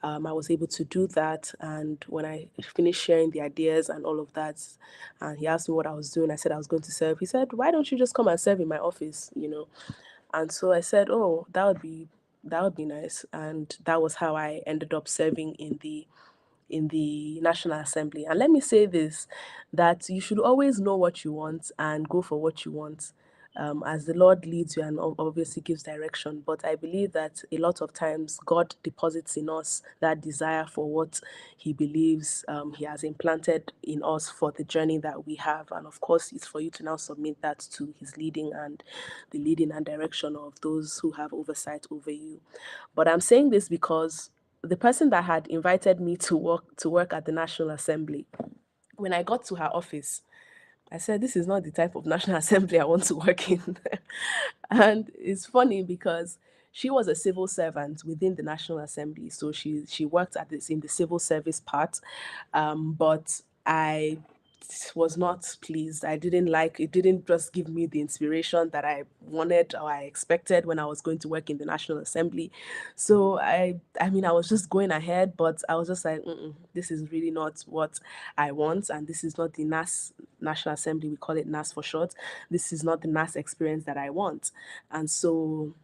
I was able to do that. And when I finished sharing the ideas and all of that, and he asked me what I was doing, I said I was going to serve. He said, "Why don't you just come and serve in my office?" And so I said, "Oh, that would be nice." And that was how I ended up serving in the National Assembly. And let me say this, that you should always know what you want and go for what you want, as the Lord leads you and obviously gives direction. But I believe that a lot of times God deposits in us that desire for what He believes He has implanted in us for the journey that we have. And of course, it's for you to now submit that to His leading and the leading and direction of those who have oversight over you. But I'm saying this because the person that had invited me to work at the National Assembly, when I got to her office, I said, "This is not the type of National Assembly I want to work in." And it's funny because she was a civil servant within the National Assembly, so she worked at this in the civil service part, but I was not pleased. I didn't like it. Didn't just give me the inspiration that I wanted or I expected when I was going to work in the National Assembly. So I mean, I was just going ahead, but I was just like, this is really not what I want, and this is not the National Assembly. We call it NAS for short. This is not the NAS experience that I want, and so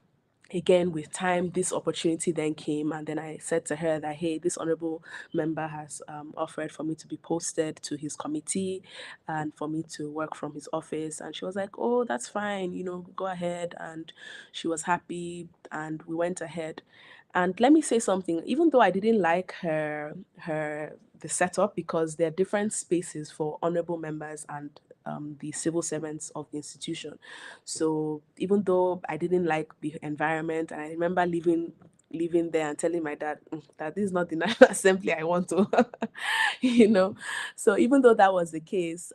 again with time this opportunity then came, and then I said to her that, hey, this honorable member has offered for me to be posted to his committee and for me to work from his office. And she was like, oh, that's fine, go ahead. And she was happy, and we went ahead. And let me say something, even though I didn't like her the setup, because there are different spaces for honorable members and the civil servants of the institution. So even though I didn't like the environment, and I remember leaving there and telling my dad that this is not the National Assembly I want to, you know. So even though that was the case,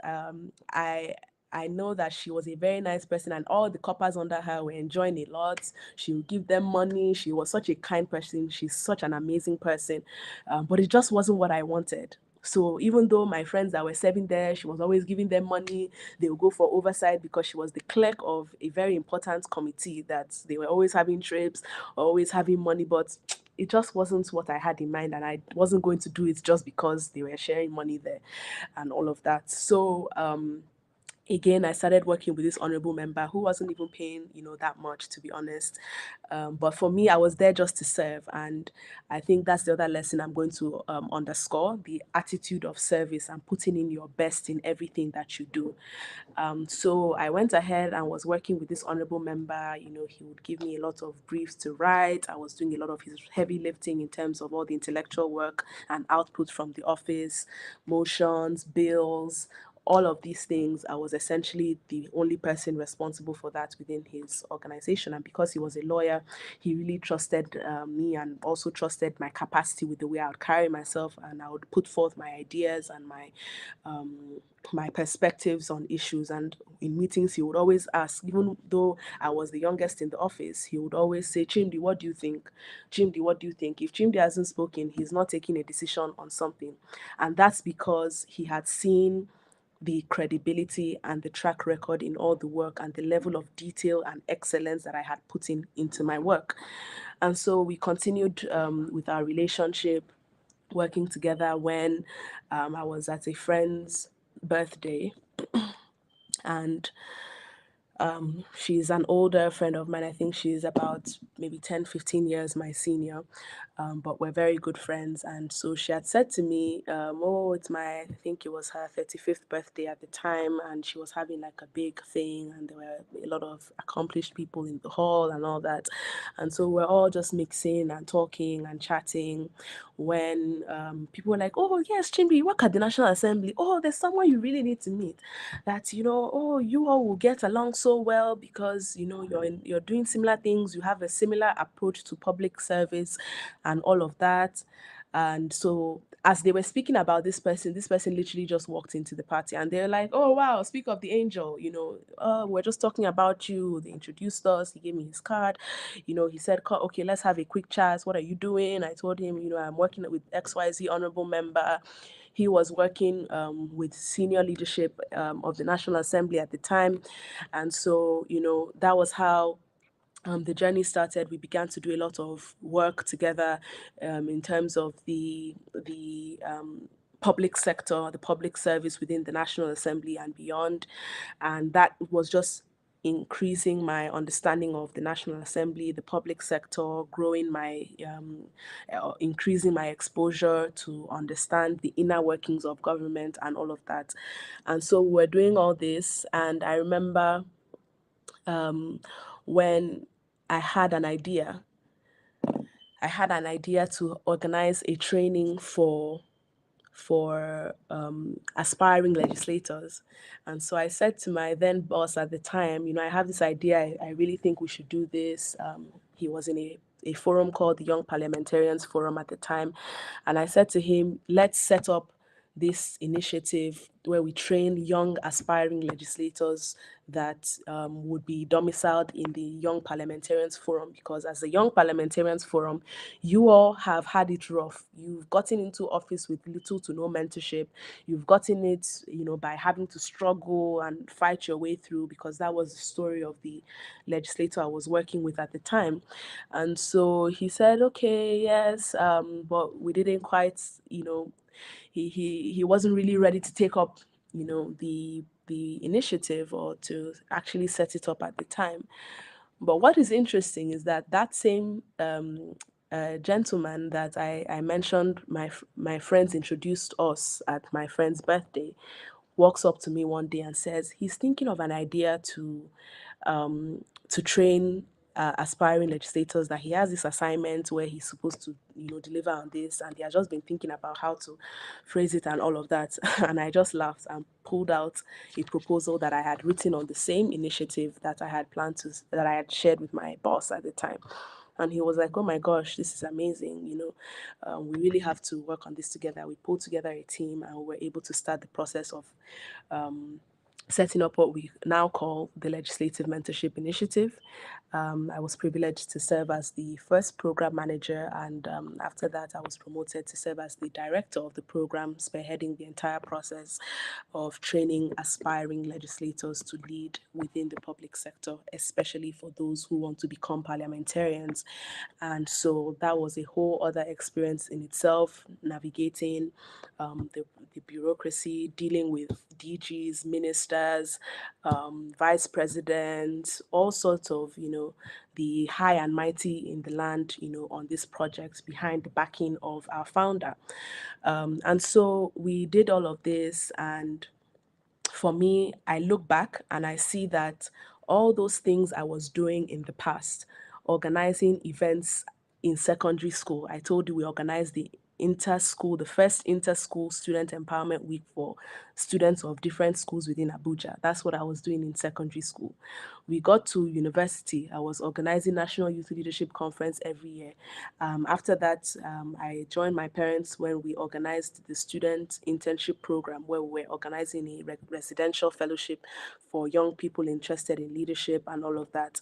I know that she was a very nice person, and all the coppers under her were enjoying a lot. She would give them money. She was such a kind person. She's such an amazing person. But it just wasn't what I wanted. So even though my friends that were serving there, she was always giving them money, they would go for oversight because she was the clerk of a very important committee that they were always having trips, always having money, but it just wasn't what I had in mind, and I wasn't going to do it just because they were sharing money there and all of that. So again, I started working with this honorable member who wasn't even paying, that much, to be honest. But for me, I was there just to serve. And I think that's the other lesson I'm going to underscore: the attitude of service and putting in your best in everything that you do. So I went ahead and was working with this honorable member. He would give me a lot of briefs to write. I was doing a lot of his heavy lifting in terms of all the intellectual work and output from the office, motions, bills, all of these things. I was essentially the only person responsible for that within his organization. And because he was a lawyer, he really trusted me, and also trusted my capacity with the way I would carry myself, and I would put forth my ideas and my perspectives on issues. And in meetings, he would always ask, even though I was the youngest in the office, he would always say, Chimdi, what do you think? Chimdi, what do you think? If Chimdi hasn't spoken, he's not taking a decision on something. And that's because he had seen the credibility and the track record in all the work, and the level of detail and excellence that I had put into my work. And so we continued with our relationship, working together when I was at a friend's birthday. And she's an older friend of mine. I think she's about maybe 10, 15 years my senior, but we're very good friends. And so she had said to me, oh, I think it was her 35th birthday at the time, and she was having like a big thing, and there were a lot of accomplished people in the hall and all that. And so we're all just mixing and talking and chatting when people were like, oh, yes, Chimbi, you work at the National Assembly. Oh, there's someone you really need to meet. That, oh, you all will get along so well because, you're doing similar things. You have a similar approach to public service and all of that. And so as they were speaking about this person literally just walked into the party, and they're like, oh, wow, speak of the angel, we're just talking about you. They introduced us. He gave me his card. He said, okay, let's have a quick chat. What are you doing? I told him, I'm working with XYZ honorable member. He was working with senior leadership of the National Assembly at the time. And so, that was how the journey started. We began to do a lot of work together in terms of the public sector, the public service within the National Assembly and beyond. And that was just increasing my understanding of the National Assembly, the public sector, increasing my exposure to understand the inner workings of government and all of that. And so we're doing all this. And I remember when I had an idea. I had an idea to organize a training for aspiring legislators. And so I said to my then boss at the time, I have this idea. I really think we should do this. He was in a forum called the Young Parliamentarians Forum at the time. And I said to him, let's set up this initiative where we train young aspiring legislators that would be domiciled in the Young Parliamentarians Forum, because as the Young Parliamentarians Forum, you all have had it rough. You've gotten into office with little to no mentorship. You've gotten it, by having to struggle and fight your way through, because that was the story of the legislator I was working with at the time. And so he said, okay, yes, but we didn't quite, he wasn't really ready to take up, the initiative, or to actually set it up at the time. But what is interesting is that same gentleman that I mentioned, my friends introduced us at my friend's birthday, walks up to me one day and says he's thinking of an idea to train aspiring legislators that he has this assignment where he's supposed to, deliver on this, and he has just been thinking about how to phrase it and all of that. And I just laughed and pulled out a proposal that I had written on the same initiative that I had shared with my boss at the time. And he was like, "Oh my gosh, this is amazing! We really have to work on this together." We pulled together a team, and we were able to start the process of setting up what we now call the Legislative Mentorship Initiative. I was privileged to serve as the first program manager, and after that, I was promoted to serve as the director of the program, spearheading the entire process of training aspiring legislators to lead within the public sector, especially for those who want to become parliamentarians. And so that was a whole other experience in itself, navigating the bureaucracy, dealing with DGs, ministers, vice presidents, all sorts of, the high and mighty in the land, on this project behind the backing of our founder. And so we did all of this, and for me, I look back and I see that all those things I was doing in the past, organizing events in secondary school. I told you we organized the first inter-school student empowerment week for students of different schools within Abuja. That's what I was doing in secondary school. We got to university. I was organizing National Youth Leadership Conference every year. After that, I joined my parents when we organized the student internship program, where we were organizing a residential fellowship for young people interested in leadership and all of that.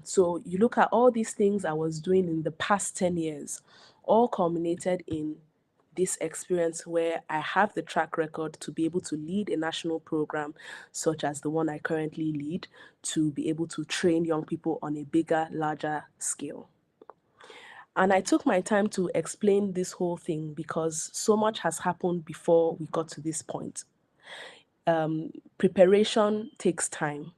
So you look at all these things I was doing in the past 10 years, all culminated in this experience where I have the track record to be able to lead a national program such as the one I currently lead, to be able to train young people on a bigger, larger scale. And I took my time to explain this whole thing because so much has happened before we got to this point. Preparation takes time.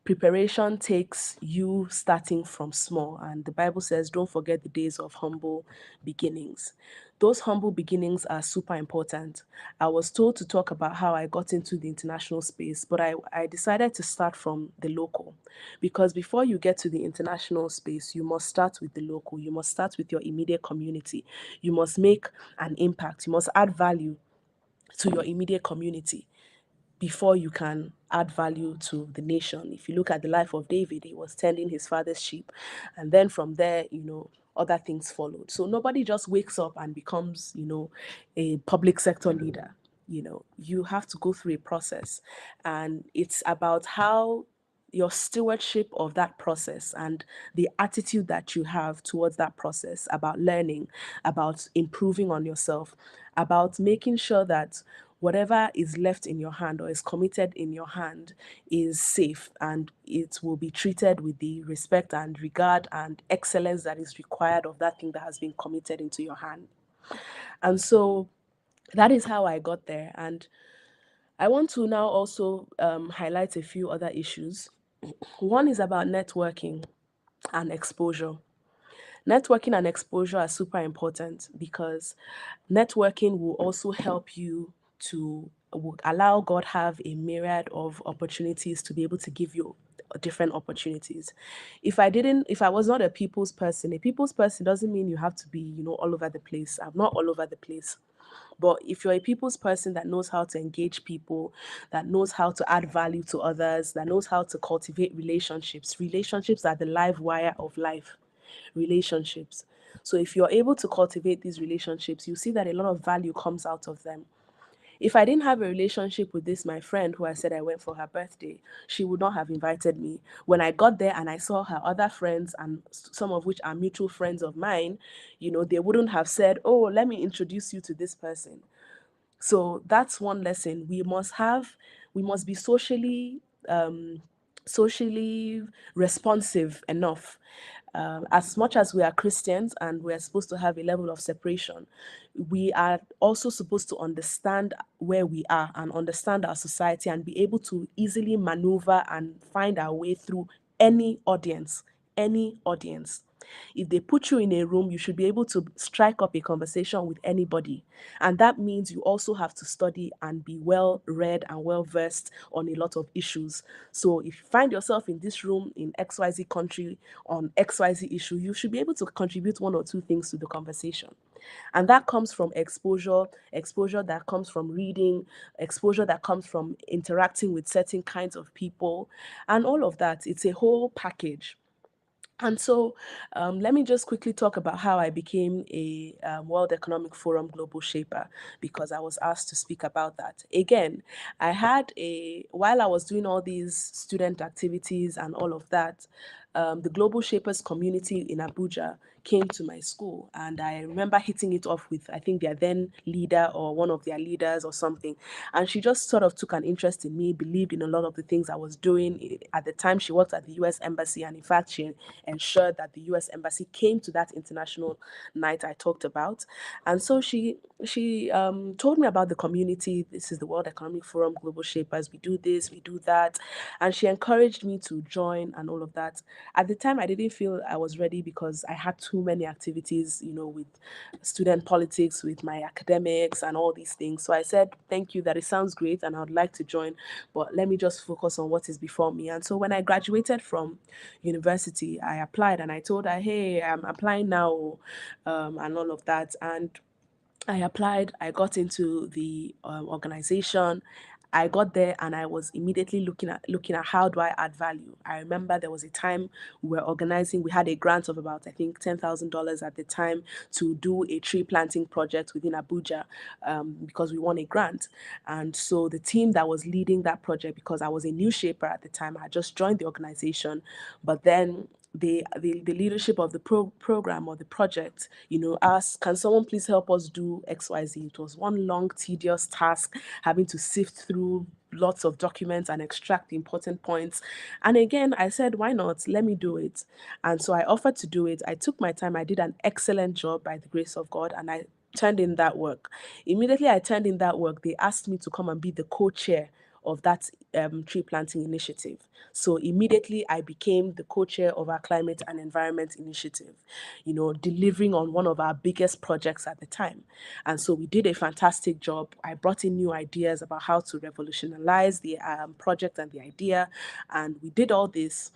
Preparation takes you starting from small, and the Bible says don't forget the days of humble beginnings. Those humble beginnings are super important. I was told to talk about how I got into the international space, but I decided to start from the local, because before you get to the international space, you must start with the local. You must start with your immediate community. You must make an impact. You must add value to your immediate community before you can add value to the nation. If you look at the life of David, he was tending his father's sheep. And then from there, other things followed. So nobody just wakes up and becomes, a public sector leader. You have to go through a process. And it's about how your stewardship of that process and the attitude that you have towards that process, about learning, about improving on yourself, about making sure that whatever is left in your hand or is committed in your hand is safe, and it will be treated with the respect and regard and excellence that is required of that thing that has been committed into your hand. And so that is how I got there. And I want to now also highlight a few other issues. One is about networking and exposure. Networking and exposure are super important because networking will also help you to will allow God have a myriad of opportunities to be able to give you different opportunities. If I was not a people's person doesn't mean you have to be, all over the place. I'm not all over the place. But if you're a people's person that knows how to engage people, that knows how to add value to others, that knows how to cultivate relationships, relationships are the live wire of life. Relationships. So if you're able to cultivate these relationships, you see that a lot of value comes out of them. If I didn't have a relationship with this, my friend who I said I went for her birthday, she would not have invited me. When I got there and I saw her other friends, and some of which are mutual friends of mine, they wouldn't have said, "Oh, let me introduce you to this person." So that's one lesson. We must be socially responsive enough. As much as we are Christians and we are supposed to have a level of separation, we are also supposed to understand where we are and understand our society and be able to easily maneuver and find our way through any audience, any audience. If they put you in a room, you should be able to strike up a conversation with anybody. And that means you also have to study and be well read and well versed on a lot of issues. So if you find yourself in this room in XYZ country on XYZ issue, you should be able to contribute one or two things to the conversation. And that comes from exposure that comes from reading, exposure that comes from interacting with certain kinds of people, and all of that. It's a whole package. And so, let me just quickly talk about how I became a World Economic Forum Global Shaper, because I was asked to speak about that. Again, while I was doing all these student activities and all of that, the Global Shapers community in Abuja came to my school, and I remember hitting it off with, I think, their then leader or one of their leaders or something. And she just sort of took an interest in me, believed in a lot of the things I was doing. At the time, she worked at the US Embassy, and in fact, she ensured that the US Embassy came to that international night I talked about. And so she told me about the community. This is the World Economic Forum Global Shapers. We do this, we do that. And she encouraged me to join and all of that. At the time, I didn't feel I was ready because I had too many activities, with student politics, with my academics and all these things. So I said, thank you, that it sounds great and I would like to join, but let me just focus on what is before me. And so when I graduated from university, I applied and I told her, hey, I'm applying now, and all of that. And I applied, I got into the organization. I got there and I was immediately looking at how do I add value. I remember there was a time we were organizing, we had a grant of about, I think, $10,000 at the time to do a tree planting project within Abuja, because we won a grant. And so the team that was leading that project, because I was a new shaper at the time, I had just joined the organization, but then the leadership of the program or the project, asked, can someone please help us do XYZ? It was one long, tedious task, having to sift through lots of documents and extract the important points. And again, I said, why not? Let me do it. And so I offered to do it. I took my time. I did an excellent job by the grace of God, and I turned in that work. Immediately I turned in that work, they asked me to come and be the co-chair of that tree planting initiative. So immediately I became the co-chair of our climate and environment initiative, delivering on one of our biggest projects at the time. And so we did a fantastic job. I brought in new ideas about how to revolutionize the project and the idea. And we did all this.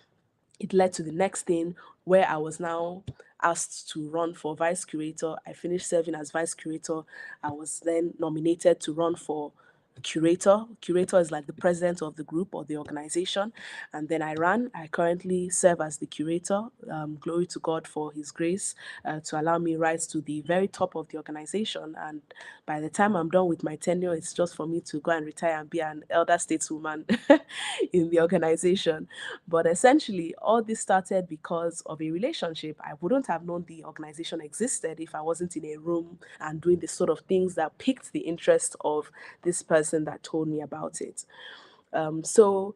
It led to the next thing, where I was now asked to run for vice curator. I finished serving as vice curator. I was then nominated to run for curator. Curator is like the president of the group or the organization. And then I ran. I currently serve as the curator. Glory to God for his grace to allow me rise to the very top of the organization. And by the time I'm done with my tenure, it's just for me to go and retire and be an elder stateswoman in the organization. But essentially, all this started because of a relationship. I wouldn't have known the organization existed if I wasn't in a room and doing the sort of things that piqued the interest of this person that told me about it. So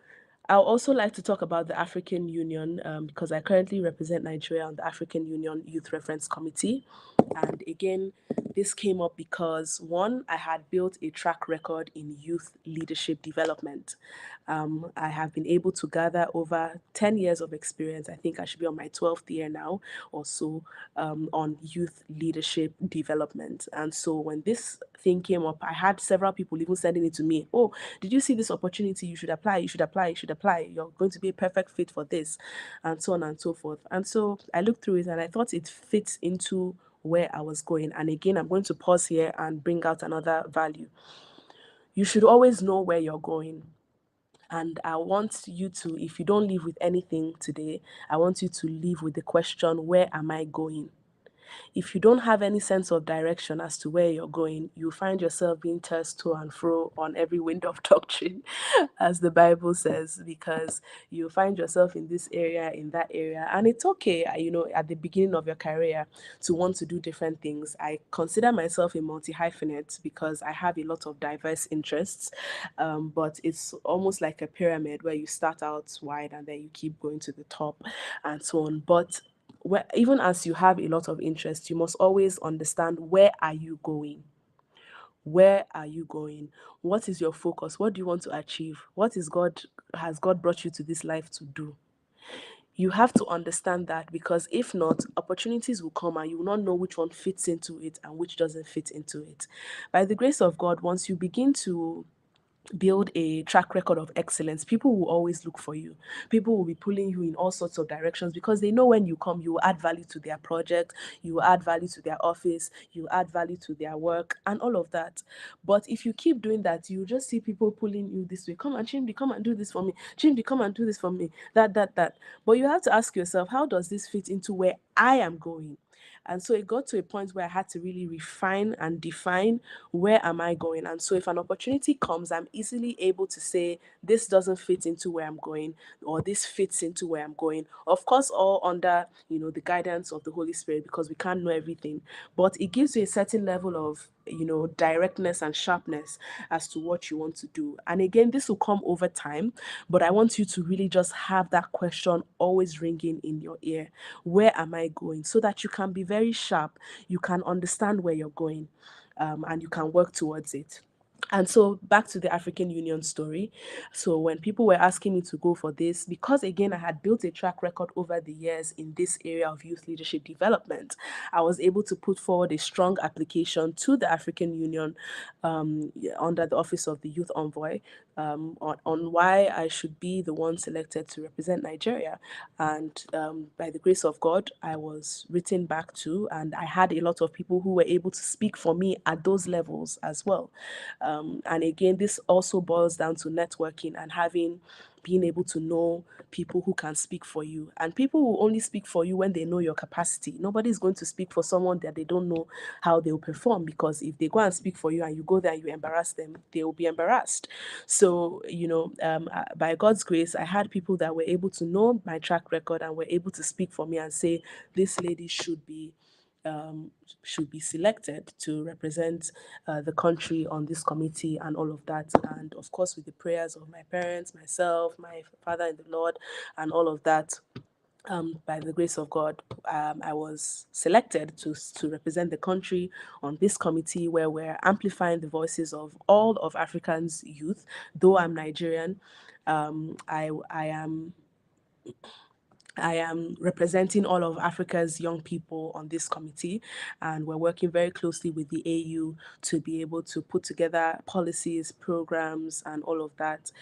I'll also like to talk about the African Union, because I currently represent Nigeria on the African Union Youth Reference Committee. And again, this came up because, one, I had built a track record in youth leadership development. I have been able to gather over 10 years of experience. I think I should be on my 12th year now or so, on youth leadership development. And so when this thing came up, I had several people even sending it to me. Oh, did you see this opportunity? You should apply, you should apply, you should apply. You're going to be a perfect fit for this, and so on and so forth. And so I looked through it and I thought it fits into where I was going. And again, I'm going to pause here and bring out another value. You should always know where you're going. And I want you to, if you don't leave with anything today, I want you to leave with the question, where am I going? If you don't have any sense of direction as to where you're going, you find yourself being tossed to and fro on every wind of doctrine, as the Bible says, because you find yourself in this area, in that area. And it's okay, at the beginning of your career to want to do different things. I consider myself a multi-hyphenate because I have a lot of diverse interests, but it's almost like a pyramid where you start out wide and then you keep going to the top and so on. But even as you have a lot of interest, you must always understand, where are you going? Where are you going? What is your focus? What do you want to achieve? What is God has God brought you to this life to do? You have to understand that, because if not, opportunities will come and you will not know which one fits into it and which doesn't fit into it. By the grace of God, once you begin to build a track record of excellence, people will always look for you. People will be pulling you in all sorts of directions because they know when you come, you will add value to their project, you will add value to their office, you will add value to their work, and all of that. But if you keep doing that, you just see people pulling you this way. Come on, Chimdi, come and do this for me. Chimdi, come and do this for me. That. But you have to ask yourself, how does this fit into where I am going? And so it got to a point where I had to really refine and define, where am I going? And so if an opportunity comes, I'm easily able to say, this doesn't fit into where I'm going, or this fits into where I'm going. Of course, all under, the guidance of the Holy Spirit, because we can't know everything. But it gives you a certain level of, directness and sharpness as to what you want to do. And again, this will come over time, but I want you to really just have that question always ringing in your ear. Where am I going? So that you can be very sharp, you can understand where you're going, and you can work towards it. And so back to the African Union story. So when people were asking me to go for this, because again, I had built a track record over the years in this area of youth leadership development, I was able to put forward a strong application to the African Union, under the Office of the Youth Envoy, on why I should be the one selected to represent Nigeria. And by the grace of God, I was written back to, and I had a lot of people who were able to speak for me at those levels as well. And again, this also boils down to networking and being able to know people who can speak for you. And people will only speak for you when they know your capacity. Nobody's going to speak for someone that they don't know how they'll perform, because if they go and speak for you and you go there and you embarrass them, they will be embarrassed. So, by God's grace, I had people that were able to know my track record and were able to speak for me and say, this lady um, should be selected to represent the country on this committee and all of that. And of course, with the prayers of my parents, myself, my father in the Lord, and all of that, by the grace of God, I was selected to represent the country on this committee, where we're amplifying the voices of all of Africans' youth. Though I'm Nigerian, I am representing all of Africa's young people on this committee, and we're working very closely with the AU to be able to put together policies, programs, and all of that,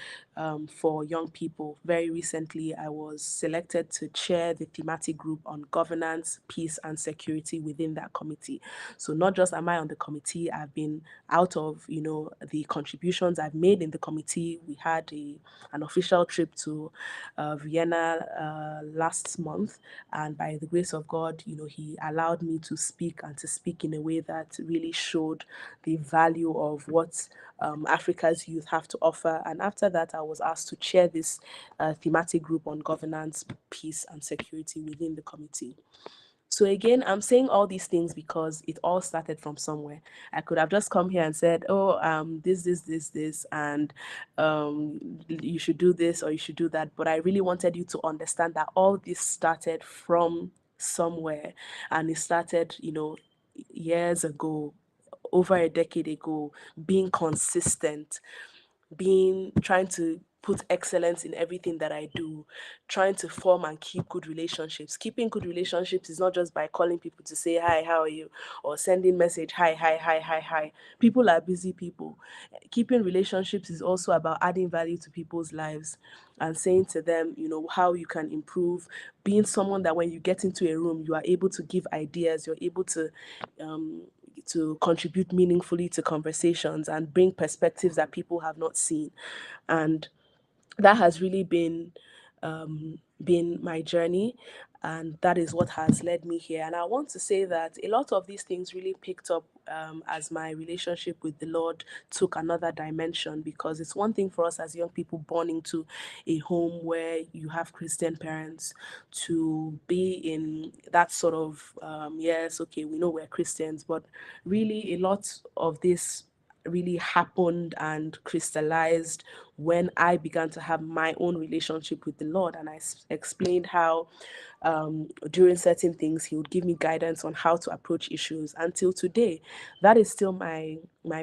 for young people. Very recently, I was selected to chair the thematic group on governance, peace, and security within that committee. So not just am I on the committee, I've been out of, the contributions I've made in the committee. We had an official trip to Vienna last month, and by the grace of God, He allowed me to speak, and to speak in a way that really showed the value of what Africa's youth have to offer. And after that, I was asked to chair this thematic group on governance, peace, and security within the committee. So again, I'm saying all these things because it all started from somewhere. I could have just come here and said, "Oh, this, and you should do this or you should do that." But I really wanted you to understand that all this started from somewhere, and it started, years ago, over a decade ago, being consistent, trying to put excellence in everything that I do, trying to form and keep good relationships. Keeping good relationships is not just by calling people to say hi, how are you, or sending message hi, hi, hi, hi, hi. People are busy people. Keeping relationships is also about adding value to people's lives and saying to them, how you can improve, being someone that when you get into a room, you are able to give ideas, you're able to contribute meaningfully to conversations and bring perspectives that people have not seen. And that has really been my journey, and that is what has led me here. And I want to say that a lot of these things really picked up as my relationship with the Lord took another dimension, because it's one thing for us as young people born into a home where you have Christian parents to be in that sort of yes, okay, we know we're Christians, but really a lot of this really happened and crystallized when I began to have my own relationship with the Lord. And I explained how during certain things he would give me guidance on how to approach issues. Until today, that is still my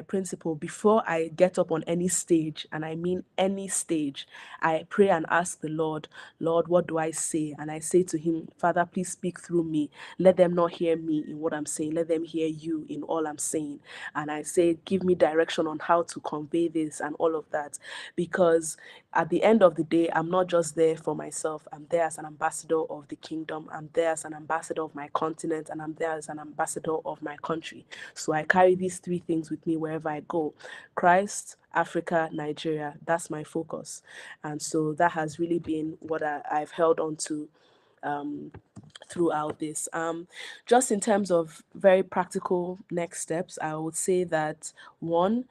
principle. Before I get up on any stage, and I mean any stage, I pray and ask the Lord, Lord, what do I say? And I say to him, Father, please speak through me. Let them not hear me in what I'm saying, let them hear you in all I'm saying. And I say, give me direction on how to convey this and all of that, because at the end of the day, I'm not just there for myself. I'm there as an ambassador of the kingdom. I'm there as an ambassador of my continent, and I'm there as an ambassador of my country. So I carry these three things with me wherever I go: Christ, Africa, Nigeria. That's my focus. And so that has really been what I've held on to throughout this. Just in terms of very practical next steps, I would say that one,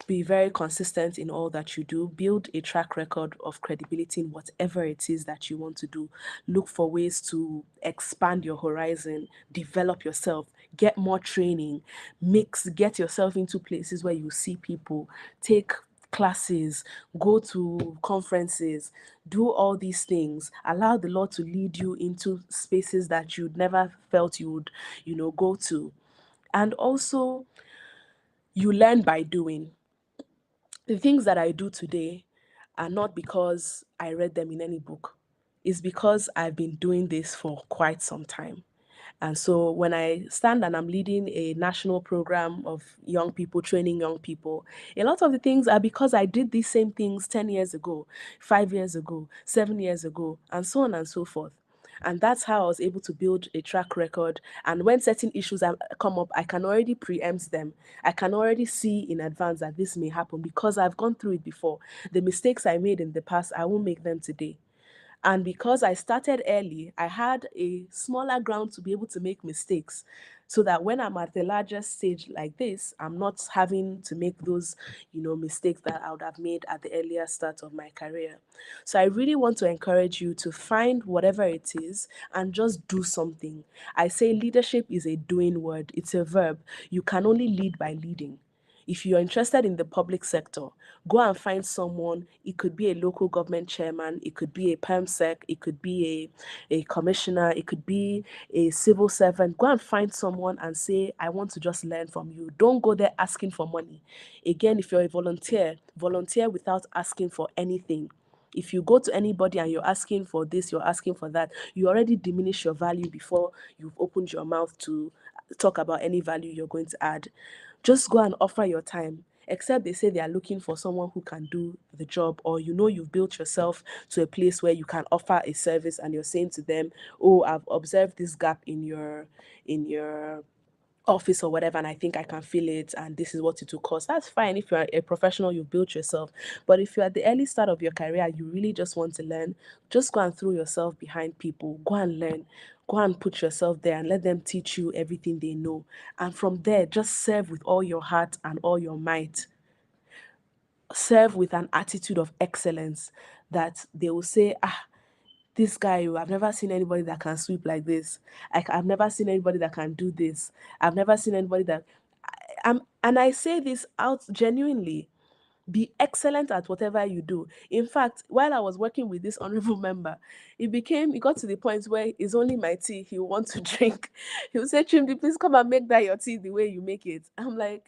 be very consistent in all that you do. Build a track record of credibility in whatever it is that you want to do. Look for ways to expand your horizon, develop yourself, get more training, get yourself into places where you see people, take classes, go to conferences, do all these things. Allow the Lord to lead you into spaces that you'd never felt you would, go to. And also, you learn by doing. The things that I do today are not because I read them in any book. It's because I've been doing this for quite some time. And so when I stand and I'm leading a national program of young people, training young people, a lot of the things are because I did these same things 10 years ago, 5 years ago, 7 years ago, and so on and so forth. And that's how I was able to build a track record. And when certain issues come up, I can already preempt them. I can already see in advance that this may happen because I've gone through it before. The mistakes I made in the past, I won't make them today. And because I started early, I had a smaller ground to be able to make mistakes, so that when I'm at the larger stage like this, I'm not having to make those, mistakes that I would have made at the earlier start of my career. So I really want to encourage you to find whatever it is and just do something. I say leadership is a doing word, it's a verb. You can only lead by leading. If you're interested in the public sector, go and find someone. It could be a local government chairman, it could be a PEMSEC, it could be a commissioner, it could be a civil servant. Go and find someone and say, I want to just learn from you. Don't go there asking for money. Again, if you're a volunteer without asking for anything. If you go to anybody and you're asking for this, you're asking for that, you already diminish your value before you've opened your mouth to talk about any value you're going to add. Just go and offer your time. Except they say they are looking for someone who can do the job, or you've built yourself to a place where you can offer a service, and you're saying to them, "Oh, I've observed this gap in your office or whatever, and I think I can feel it, and this is what it will cost." That's fine if you're a professional, you've built yourself. But if you're at the early start of your career, you really just want to learn, just go and throw yourself behind people. Go and learn. Go and put yourself there and let them teach you everything they know. And from there, just serve with all your heart and all your might. Serve with an attitude of excellence, that they will say, this guy, I've never seen anybody that can sweep like this. I've never seen anybody that can do this. I've never seen anybody that. And I say this out genuinely. Be excellent at whatever you do. In fact, while I was working with this honorable member, it got to the point where it's only my tea he will want to drink. He will say, Chimdi, please come and make that your tea the way you make it. I'm like,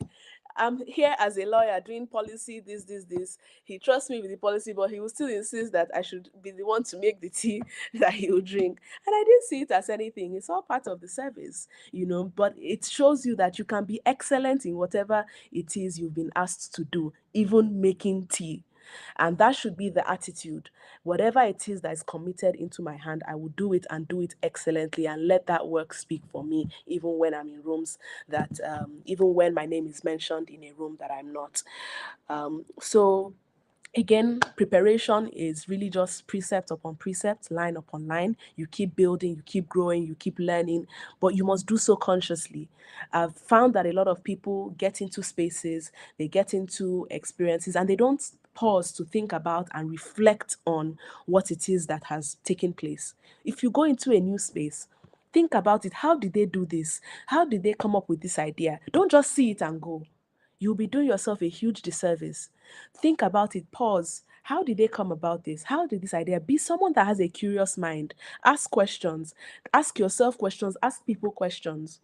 I'm here as a lawyer doing policy, this. He trusts me with the policy, but he will still insist that I should be the one to make the tea that he will drink. And I didn't see it as anything. It's all part of the service. But it shows you that you can be excellent in whatever it is you've been asked to do, even making tea. And that should be the attitude. Whatever it is that is committed into my hand, I will do it, and do it excellently, and let that work speak for me, even when I'm in rooms even when my name is mentioned in a room that I'm not. So again, preparation is really just precept upon precept, line upon line. You keep building, you keep growing, you keep learning, but you must do so consciously. I've found that a lot of people get into spaces, they get into experiences, and they don't pause to think about and reflect on what it is that has taken place. If you go into a new space, think about it. How did they do this? How did they come up with this idea? Don't just see it and go. You'll be doing yourself a huge disservice. Think about it, pause, How did they come about this? How did this idea? Be someone that has a curious mind. Ask questions. Ask yourself questions. Ask people questions.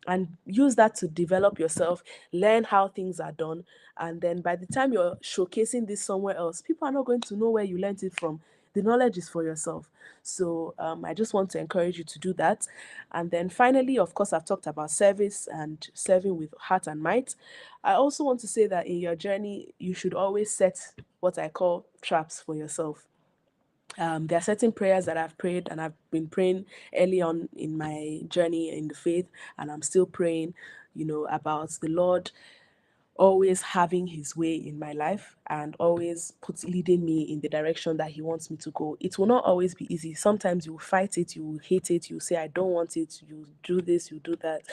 And use that to develop yourself, learn how things are done. And then by the time you're showcasing this somewhere else, people are not going to know where you learned it from. The knowledge is for yourself. So I just want to encourage you to do that. And then finally, of course, I've talked about service and serving with heart and might. I also want to say that in your journey, you should always set what I call traps for yourself. There are certain prayers that I've prayed and I've been praying early on in my journey in the faith, and I'm still praying, about the Lord always having his way in my life and always leading me in the direction that he wants me to go. It will not always be easy. Sometimes you will fight it, you will hate it, you say I don't want it, you do this, you do that.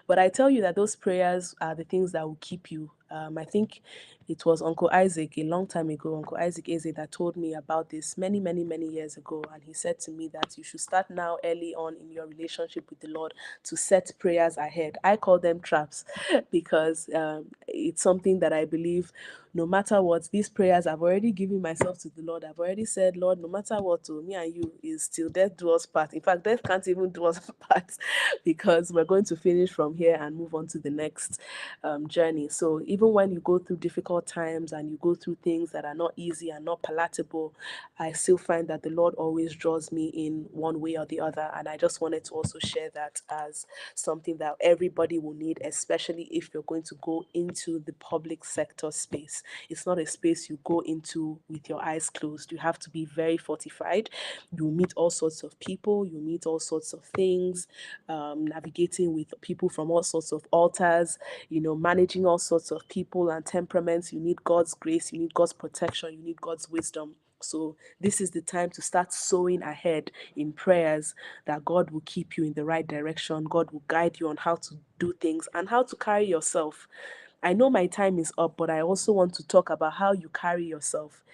But I tell you that those prayers are the things that will keep you. I think it was Uncle Isaac a long time ago, Uncle Isaac Eze, that told me about this many, many, many years ago. And he said to me that you should start now early on in your relationship with the Lord to set prayers ahead. I call them traps because it's something that I believe no matter what, these prayers I've already given myself to the Lord. I've already said, Lord, no matter what, to me and you is till death do us part. In fact, death can't even do us part because we're going to finish from here and move on to the next journey. So even when you go through difficult times and you go through things that are not easy and not palatable, I still find that the Lord always draws me in one way or the other. And I just wanted to also share that as something that everybody will need, especially if you're going to go into the public sector space. It's not a space you go into with your eyes closed. You have to be very fortified. You meet all sorts of people, you meet all sorts of things, navigating with people from all sorts of altars, managing all sorts of people and temperaments. You need God's grace, you need God's protection, you need God's wisdom. So this is the time to start sowing ahead in prayers that God will keep you in the right direction. God will guide you on how to do things and how to carry yourself. I know my time is up, but I also want to talk about how you carry yourself.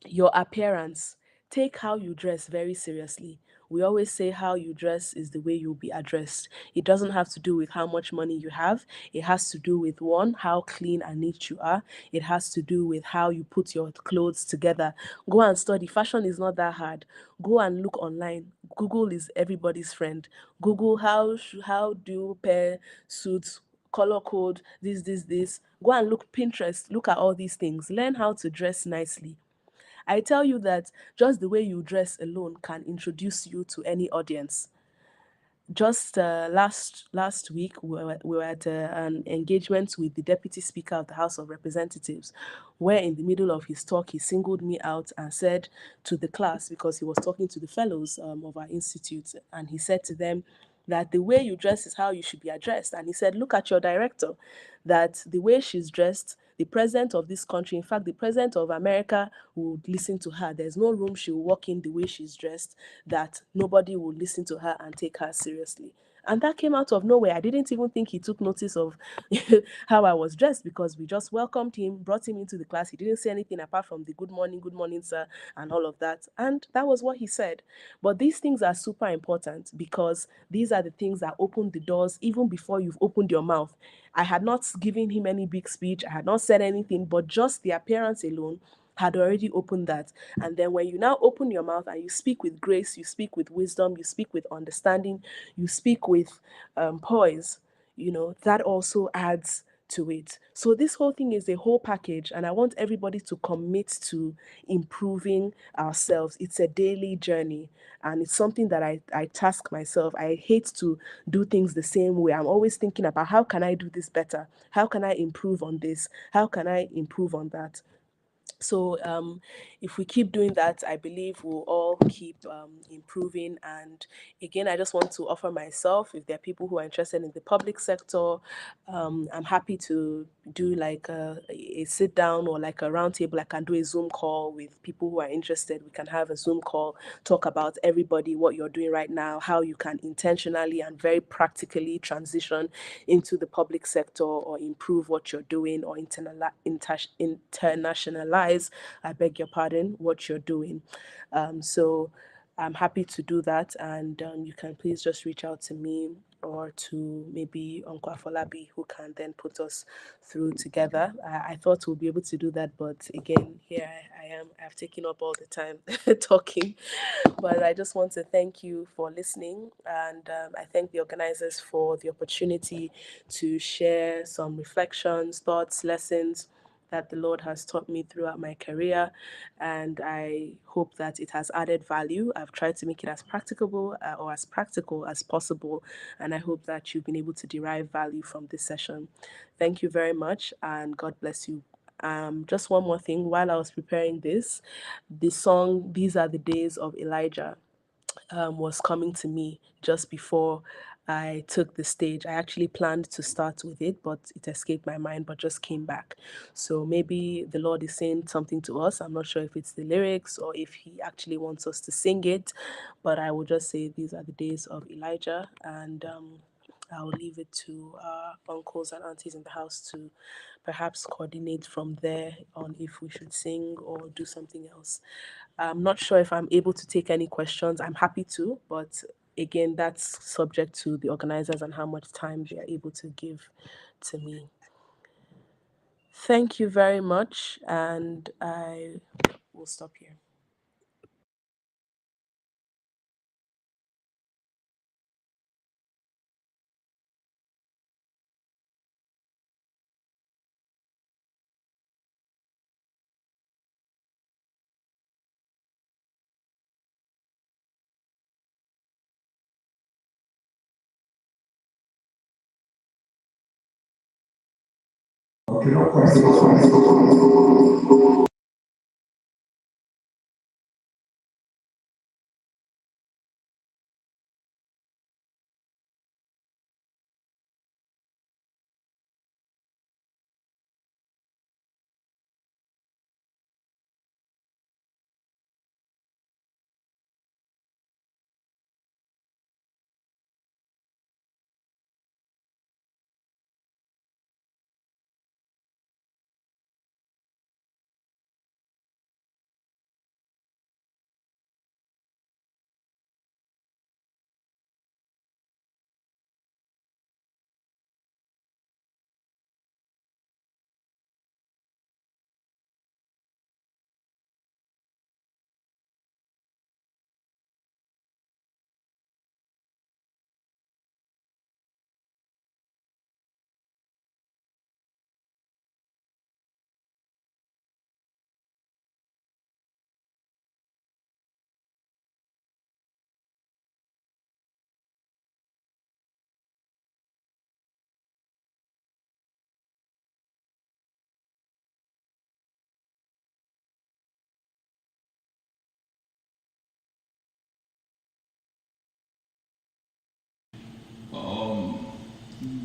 Your appearance. Take how you dress very seriously. We always say how you dress is the way you'll be addressed. It doesn't have to do with how much money you have. It has to do with one, how clean and neat you are. It has to do with how you put your clothes together. Go and study. Fashion is not that hard. Go and look online. Google is everybody's friend. Google how do you pair suits, color code, this. Go and look Pinterest. Look at all these things. Learn how to dress nicely. I tell you that just the way you dress alone can introduce you to any audience. Just last week, we were at an engagement with the Deputy Speaker of the House of Representatives, where in the middle of his talk, he singled me out and said to the class, because he was talking to the fellows of our institute, and he said to them that the way you dress is how you should be addressed. And he said, look at your director, that the way she's dressed, the president of this country, in fact, the president of America would listen to her. There's no room she will walk in the way she's dressed that nobody will listen to her and take her seriously. And that came out of nowhere. I didn't even think he took notice of how I was dressed because we just welcomed him, brought him into the class. He didn't say anything apart from the good morning, sir, and all of that. And that was what he said. But these things are super important because these are the things that open the doors even before you've opened your mouth. I had not given him any big speech, I had not said anything, but just the appearance alone had already opened that. And then when you now open your mouth and you speak with grace, you speak with wisdom, you speak with understanding, you speak with poise, that also adds to it. So this whole thing is a whole package, and I want everybody to commit to improving ourselves. It's a daily journey, and it's something that I task myself. I hate to do things the same way. I'm always thinking about how can I do this better? How can I improve on this? How can I improve on that? So if we keep doing that, I believe we'll all keep improving. And again, I just want to offer myself, if there are people who are interested in the public sector, I'm happy to do like a sit down or like a round table. I can do a Zoom call with people who are interested. We can have a Zoom call, talk about everybody, what you're doing right now, how you can intentionally and very practically transition into the public sector or improve what you're doing or internationalize, I beg your pardon, what you're doing. So I'm happy to do that. And you can please just reach out to me or to maybe Uncle Afolabi, who can then put us through together. I thought we'll be able to do that, but again, here I am. I've taken up all the time talking. But I just want to thank you for listening, and I thank the organizers for the opportunity to share some reflections, thoughts, lessons that the Lord has taught me throughout my career, and I hope that it has added value. I've tried to make it as practicable or as practical as possible, and I hope that you've been able to derive value from this session. Thank you very much, and God bless you. Just one more thing. While I was preparing this, the song "These Are the Days of Elijah" was coming to me just before I took the stage. I actually planned to start with it, but it escaped my mind, but just came back. So maybe the Lord is saying something to us. I'm not sure if it's the lyrics or if He actually wants us to sing it, but I will just say these are the days of Elijah, and I'll leave it to uncles and aunties in the house to perhaps coordinate from there on if we should sing or do something else. I'm not sure if I'm able to take any questions. I'm happy to, but again, that's subject to the organizers and how much time they are able to give to me. Thank you very much, and I will stop here. Okay, no questions.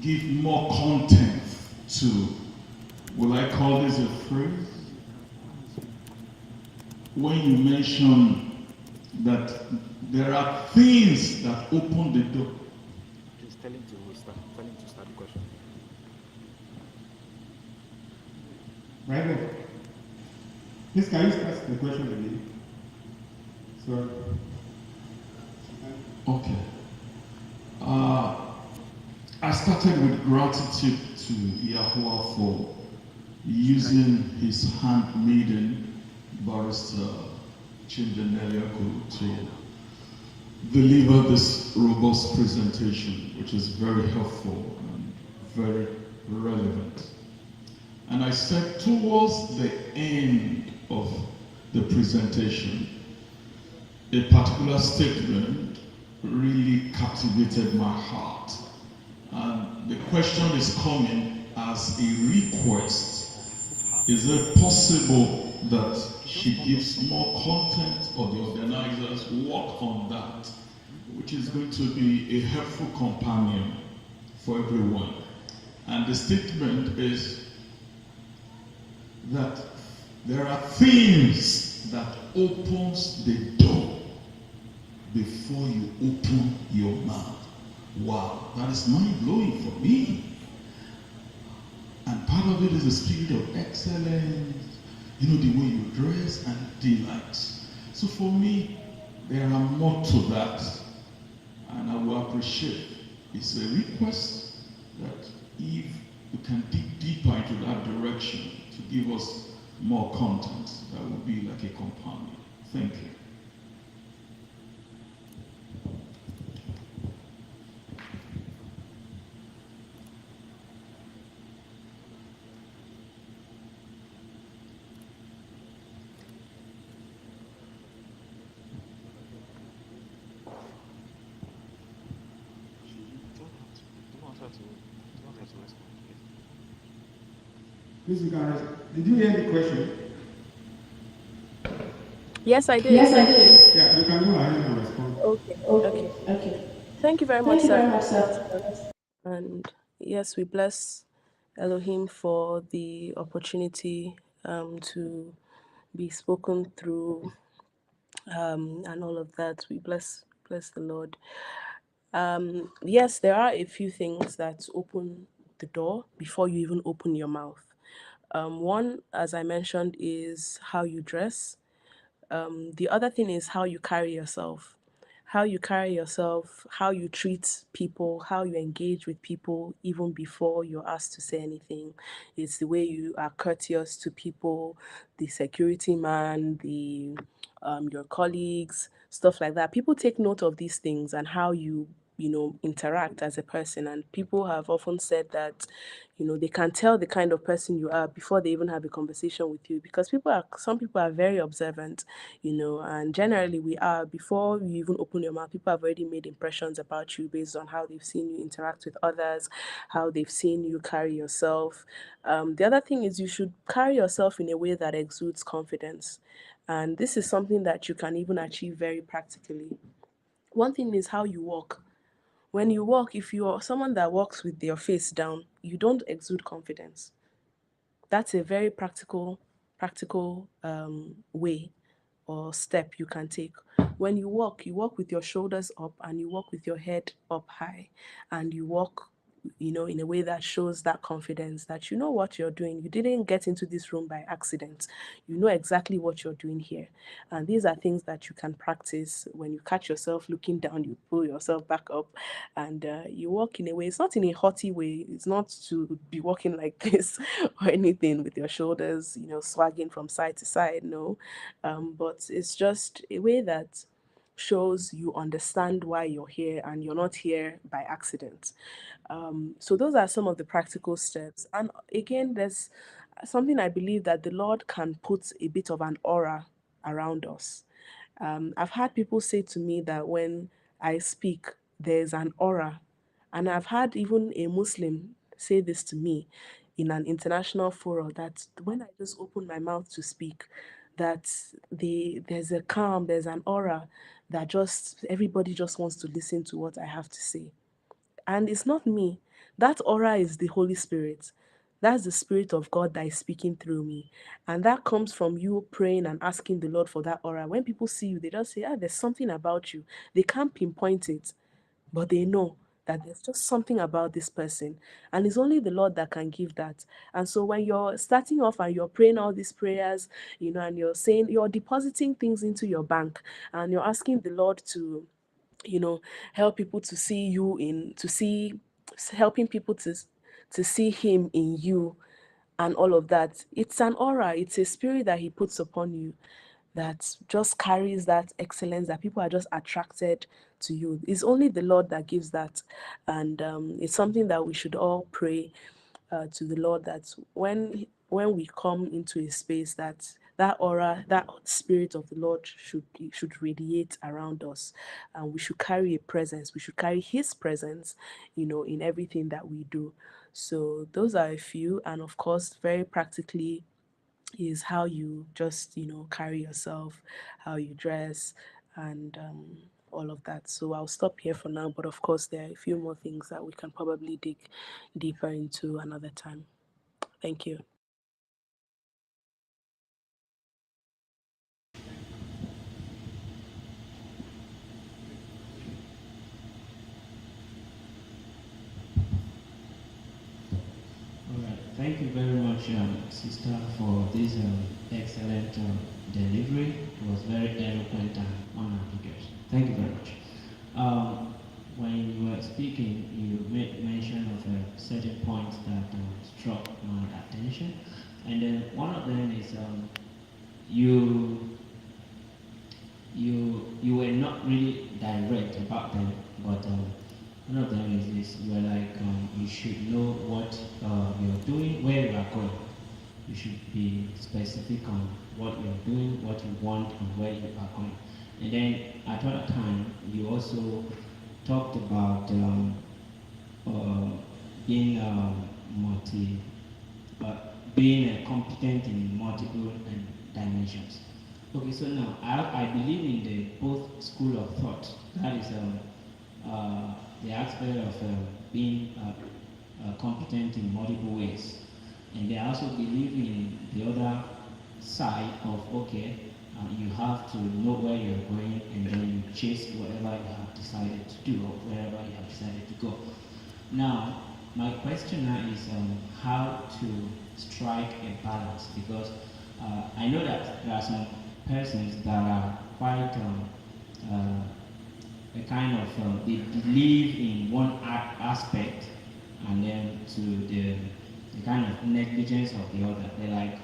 Give more content to, will I call this a phrase? When you mention that there are things that open the door. Please tell him to start the question. Right there. Please, can you ask the question again? Sorry. Okay. I started with gratitude to Yahuwah for using his handmaiden, Barrister Chinjaneliaku, to deliver this robust presentation, which is very helpful and very relevant. And I said towards the end of the presentation, a particular statement really captivated my heart. And the question is coming as a request. Is it possible that she gives more content, or the organizers work on that, which is going to be a helpful companion for everyone? And the statement is that there are things that opens the door before you open your mouth. Wow, that is mind-blowing for me. And part of it is the spirit of excellence, the way you dress and delights. So for me, there are more to that, and I will appreciate it's a request that if you can dig deeper into that direction to give us more content, that would be like a companion. Thank you. You don't have to respond. Please, you can did you hear the question? Yes, I did. Yes, I did. Yeah, you can go ahead and respond. Okay. Okay, Okay. okay. Thank you very much, Thank you sir, very for much, the sir. response. And yes, we bless Elohim for the opportunity to be spoken through and all of that. We bless the Lord. Yes, there are a few things that open the door before you even open your mouth. One, as I mentioned, is how you dress. The other thing is how you carry yourself. How you carry yourself, how you treat people, how you engage with people even before you're asked to say anything. It's the way you are courteous to people, the security man, the your colleagues, stuff like that. People take note of these things and how you interact as a person. And people have often said that they can tell the kind of person you are before they even have a conversation with you, because some people are very observant, and generally we are. Before you even open your mouth, people have already made impressions about you based on how they've seen you interact with others, how they've seen you carry yourself. The other thing is you should carry yourself in a way that exudes confidence. And this is something that you can even achieve very practically. One thing is how you walk. When you walk, if you're someone that walks with your face down, you don't exude confidence. That's a very practical way or step you can take. When you walk with your shoulders up and you walk with your head up high, and you walk in a way that shows that confidence, that you know what you're doing. You didn't get into this room by accident. You know exactly what you're doing here. And these are things that you can practice. When you catch yourself looking down, you pull yourself back up, and you walk in a way. It's not in a haughty way. It's not to be walking like this or anything with your shoulders, swagging from side to side. No, but it's just a way that shows you understand why you're here and you're not here by accident. So those are some of the practical steps. And again, there's something I believe that the Lord can put a bit of an aura around us. I've had people say to me that when I speak, there's an aura. And I've had even a Muslim say this to me in an international forum, that when I just open my mouth to speak, that there's a calm, there's an aura that just everybody just wants to listen to what I have to say. And it's not me. That aura is the Holy Spirit. That's the Spirit of God that is speaking through me. And that comes from you praying and asking the Lord for that aura. When people see you, they just say, there's something about you. They can't pinpoint it, but they know that there's just something about this person. And it's only the Lord that can give that. And so when you're starting off and you're praying all these prayers, and you're saying, you're depositing things into your bank, and you're asking the Lord to help people to see you in to see helping people to see him in you, and all of that. It's an aura, it's a spirit that he puts upon you that just carries that excellence, that people are just attracted to you. It's only the Lord that gives that. And it's something that we should all pray to the Lord, that when we come into a space, that aura, that spirit of the Lord should radiate around us, and we should carry a presence. We should carry His presence, in everything that we do. So those are a few, and of course, very practically, is how you just carry yourself, how you dress, and all of that. So I'll stop here for now, but of course there are a few more things that we can probably dig deeper into another time. Thank you. All right. Thank you very much, Sister, for this excellent delivery. It was very eloquent and unambiguous. Thank you very much. when you were speaking, you made mention of a certain point that struck my attention, and then one of them is you you were not really direct about them, but one of them is this: you are like you should know what you're doing, where you are going. You should be specific on what you're doing, what you want, and where you are going. And then at other time, you also talked about uh, being multi, uh, being competent in multiple dimensions. Okay, so now I believe in the both school of thought. That is the aspect of being competent in multiple ways, and they also believe in the other side of okay, you have to know where you're going, and then you chase whatever you have decided to do or wherever you have decided to go. Now, my question now is how to strike a balance, because I know that there are some persons that are quite a kind of they believe in one aspect and then to the kind of negligence of the other. They're like,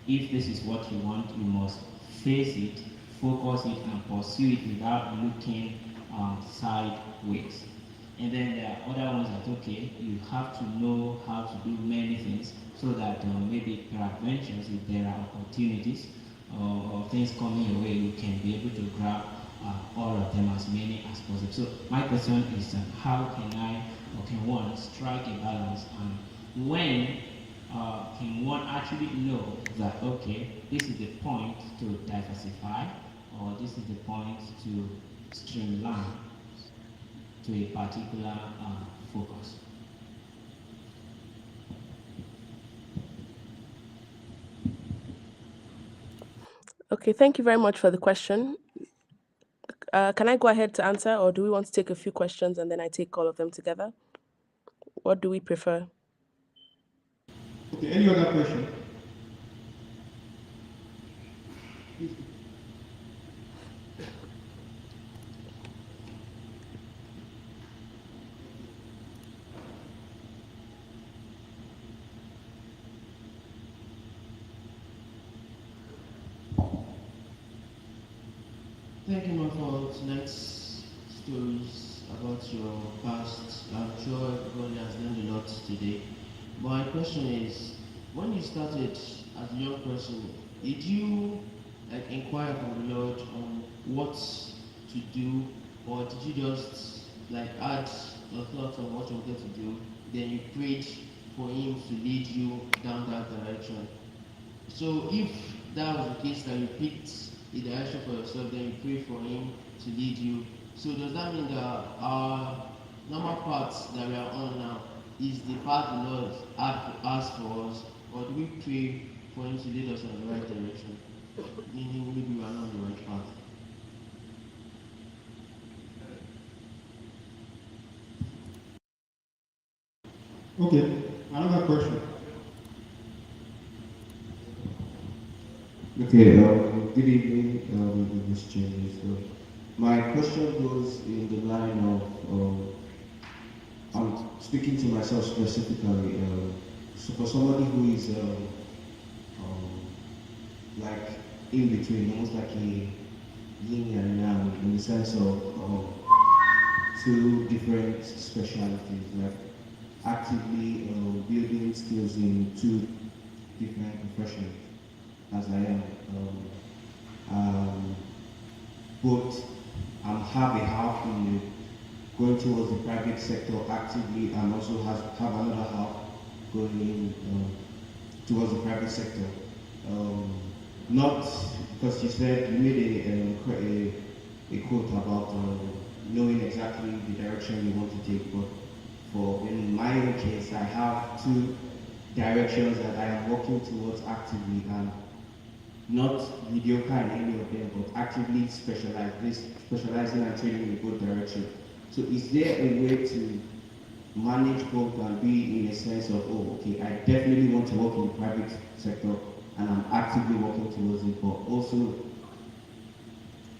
if this is what you want, you must face it, focus it, and pursue it without looking sideways. And then there are other ones that, okay, you have to know how to do many things so that maybe peradventures, if there are opportunities or things coming your way, you can be able to grab all of them, as many as possible. So my question is, how can I, or can one strike a balance, and when can one actually know that, okay, this is the point to diversify, or this is the point to streamline to a particular focus? Okay, thank you very much for the question. Can I go ahead to answer, or do we want to take a few questions and then I take all of them together? What do we prefer? Okay, any other question? Thank you, Mark, for tonight's stories about your past. I'm sure everybody has learned a lot today. My question is, when you started as a young person, did you like inquire from the Lord on what to do, or did you just like add your thoughts on what you wanted to do, then you prayed for Him to lead you down that direction? So if that was the case, that you picked a direction for yourself, then you pray for Him to lead you. So does that mean that our normal paths that we are on now is the path the Lord has for us, or do we pray for Him to lead us in the right direction? Meaning maybe we are not on the right path. Okay, another question. Okay, good evening, Mr. James. So my question goes in the line of, I'm speaking to myself specifically. So for somebody who is like in between, almost like a yin and yang, in the sense of two different specialities, like actively building skills in two different professions, as I am. But I'm half a half in going towards the private sector actively, and also have another half going towards the private sector. Not because you said you made a quote about knowing exactly the direction you want to take, but for in my own case, I have two directions that I am working towards actively, and not mediocre in any of them, but actively specializing and training in both directions. So is there a way to manage both and be in a sense of, oh, okay, I definitely want to work in the private sector and I'm actively working towards it, but also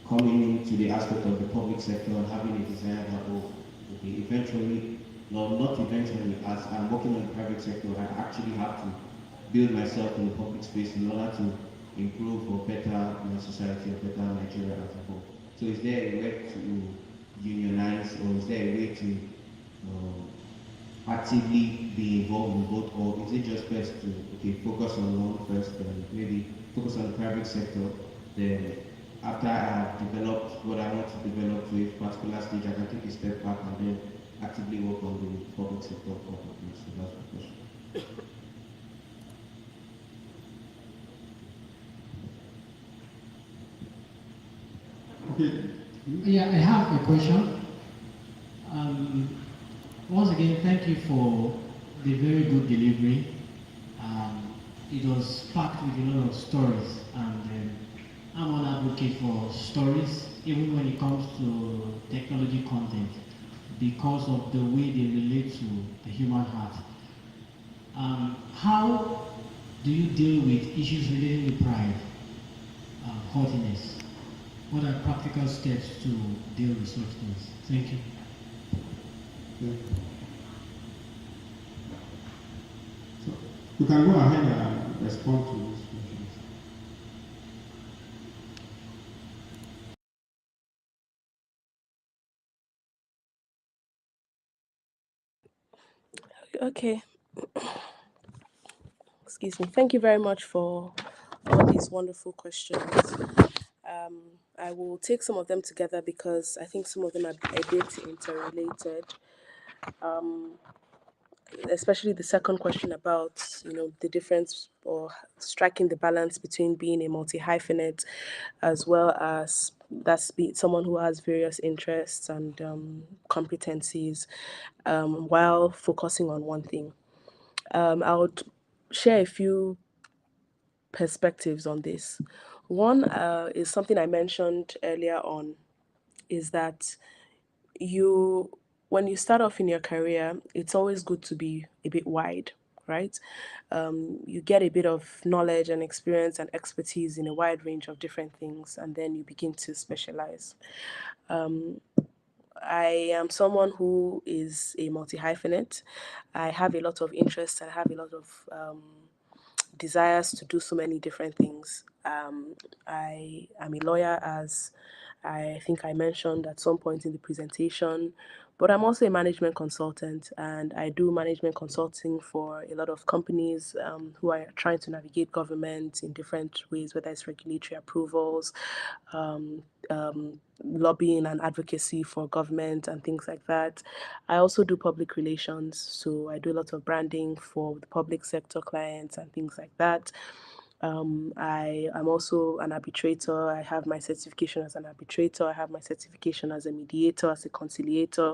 coming into the aspect of the public sector and having a desire that, oh, okay, eventually, no, not eventually, as I'm working in the private sector, I actually have to build myself in the public space in order to improve or better my society or better Nigeria as a whole. So is there a way to unionize or is there a way to actively be involved in both, or is it just best to okay focus on one first and maybe focus on the private sector, then after I have developed what I want to develop to a particular stage, I can take a step back and then actively work on the public sector properly. So that's my question. Okay. Yeah, I have a question. Um, Once again, thank you for the very good delivery. It was packed with a lot of stories, and I'm an advocate for stories, even when it comes to technology content, because of the way they relate to the human heart. How do you deal with issues relating to pride, haughtiness? What are practical steps to deal with such things? Thank you. Yeah. So you can go ahead and respond to these questions. Okay, excuse me. Thank you very much for all these wonderful questions. I will take some of them together because I think some of them are a bit interrelated. Especially the second question about the difference or striking the balance between being a multi hyphenate as well as someone who has various interests and competencies while focusing on one thing. I would share a few perspectives on this. One is something I mentioned earlier on, is that you when you start off in your career, it's always good to be a bit wide, right? You get a bit of knowledge and experience and expertise in a wide range of different things, and then you begin to specialize. I am someone who is a multi hyphenate. I have a lot of interests. I have a lot of desires to do so many different things. I am a lawyer, as I think I mentioned at some point in the presentation, but I'm also a management consultant, and I do management consulting for a lot of companies who are trying to navigate government in different ways, whether it's regulatory approvals, lobbying and advocacy for government and things like that. I also do public relations, so I do a lot of branding for the public sector clients and things like that. I am also an arbitrator. I have my certification as an arbitrator. I have my certification as a mediator, as a conciliator.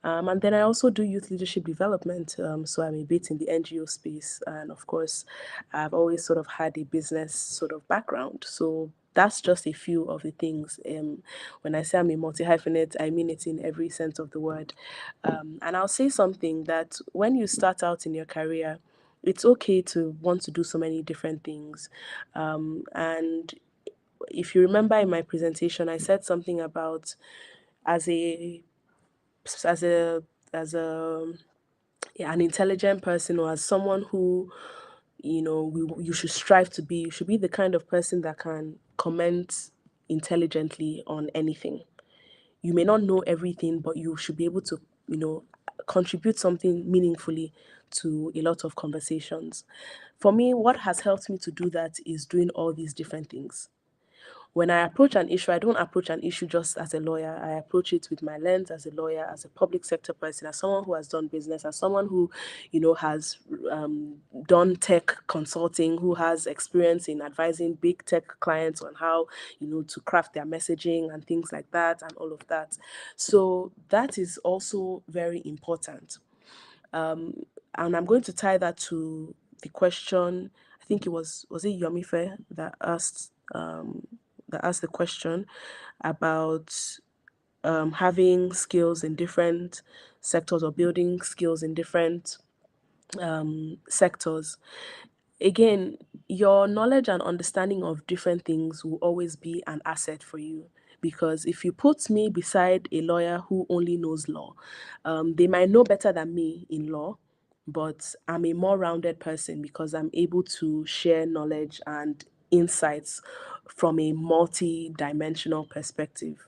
And then I also do youth leadership development. So I'm a bit in the NGO space. And of course, I've always sort of had a business sort of background. So that's just a few of the things. When I say I'm a multi hyphenate, I mean it in every sense of the word. And I'll say something that when you start out in your career, it's okay to want to do so many different things. And if you remember in my presentation, I said something about as a as a as a yeah, an intelligent person, or as someone who you should strive to be. You should be the kind of person that can comment intelligently on anything. You may not know everything, but you should be able to you know contribute something meaningfully to a lot of conversations. For me, what has helped me to do that is doing all these different things. When I approach an issue, I don't approach an issue just as a lawyer. I approach it with my lens as a lawyer, as a public sector person, as someone who has done business, as someone who, has done tech consulting, who has experience in advising big tech clients on how, to craft their messaging and things like that, and all of that. So that is also very important. And I'm going to tie that to the question. I think was it Yomife that asked the question about having skills in different sectors or building skills in different sectors. Again, your knowledge and understanding of different things will always be an asset for you, Because if you put me beside a lawyer who only knows law, they might know better than me in law, but I'm a more rounded person because I'm able to share knowledge and insights from a multi-dimensional perspective.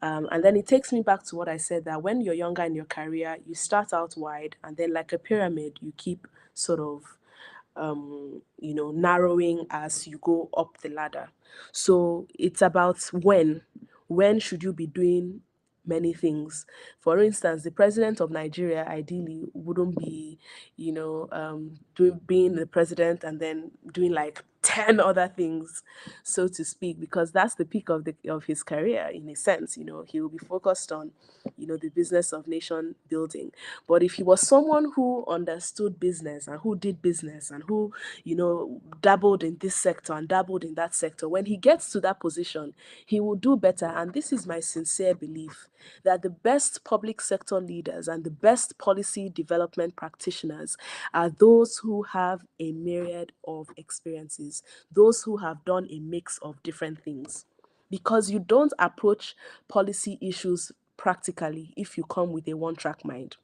And then it takes me back to what I said, that when you're younger in your career, you start out wide, and then, like a pyramid, you keep sort of narrowing as you go up the ladder. So it's about when should you be doing many things. For instance, the president of Nigeria ideally wouldn't be, being the president and then doing like 10 other things, so to speak, because that's the peak of his career in a sense. He will be focused on, the business of nation building. But if he was someone who understood business and who did business and who, dabbled in this sector and dabbled in that sector, when he gets to that position, he will do better. And this is my sincere belief, that the best public sector leaders and the best policy development practitioners are those who have a myriad of experiences, those who have done a mix of different things. Because you don't approach policy issues practically if you come with a one-track mind.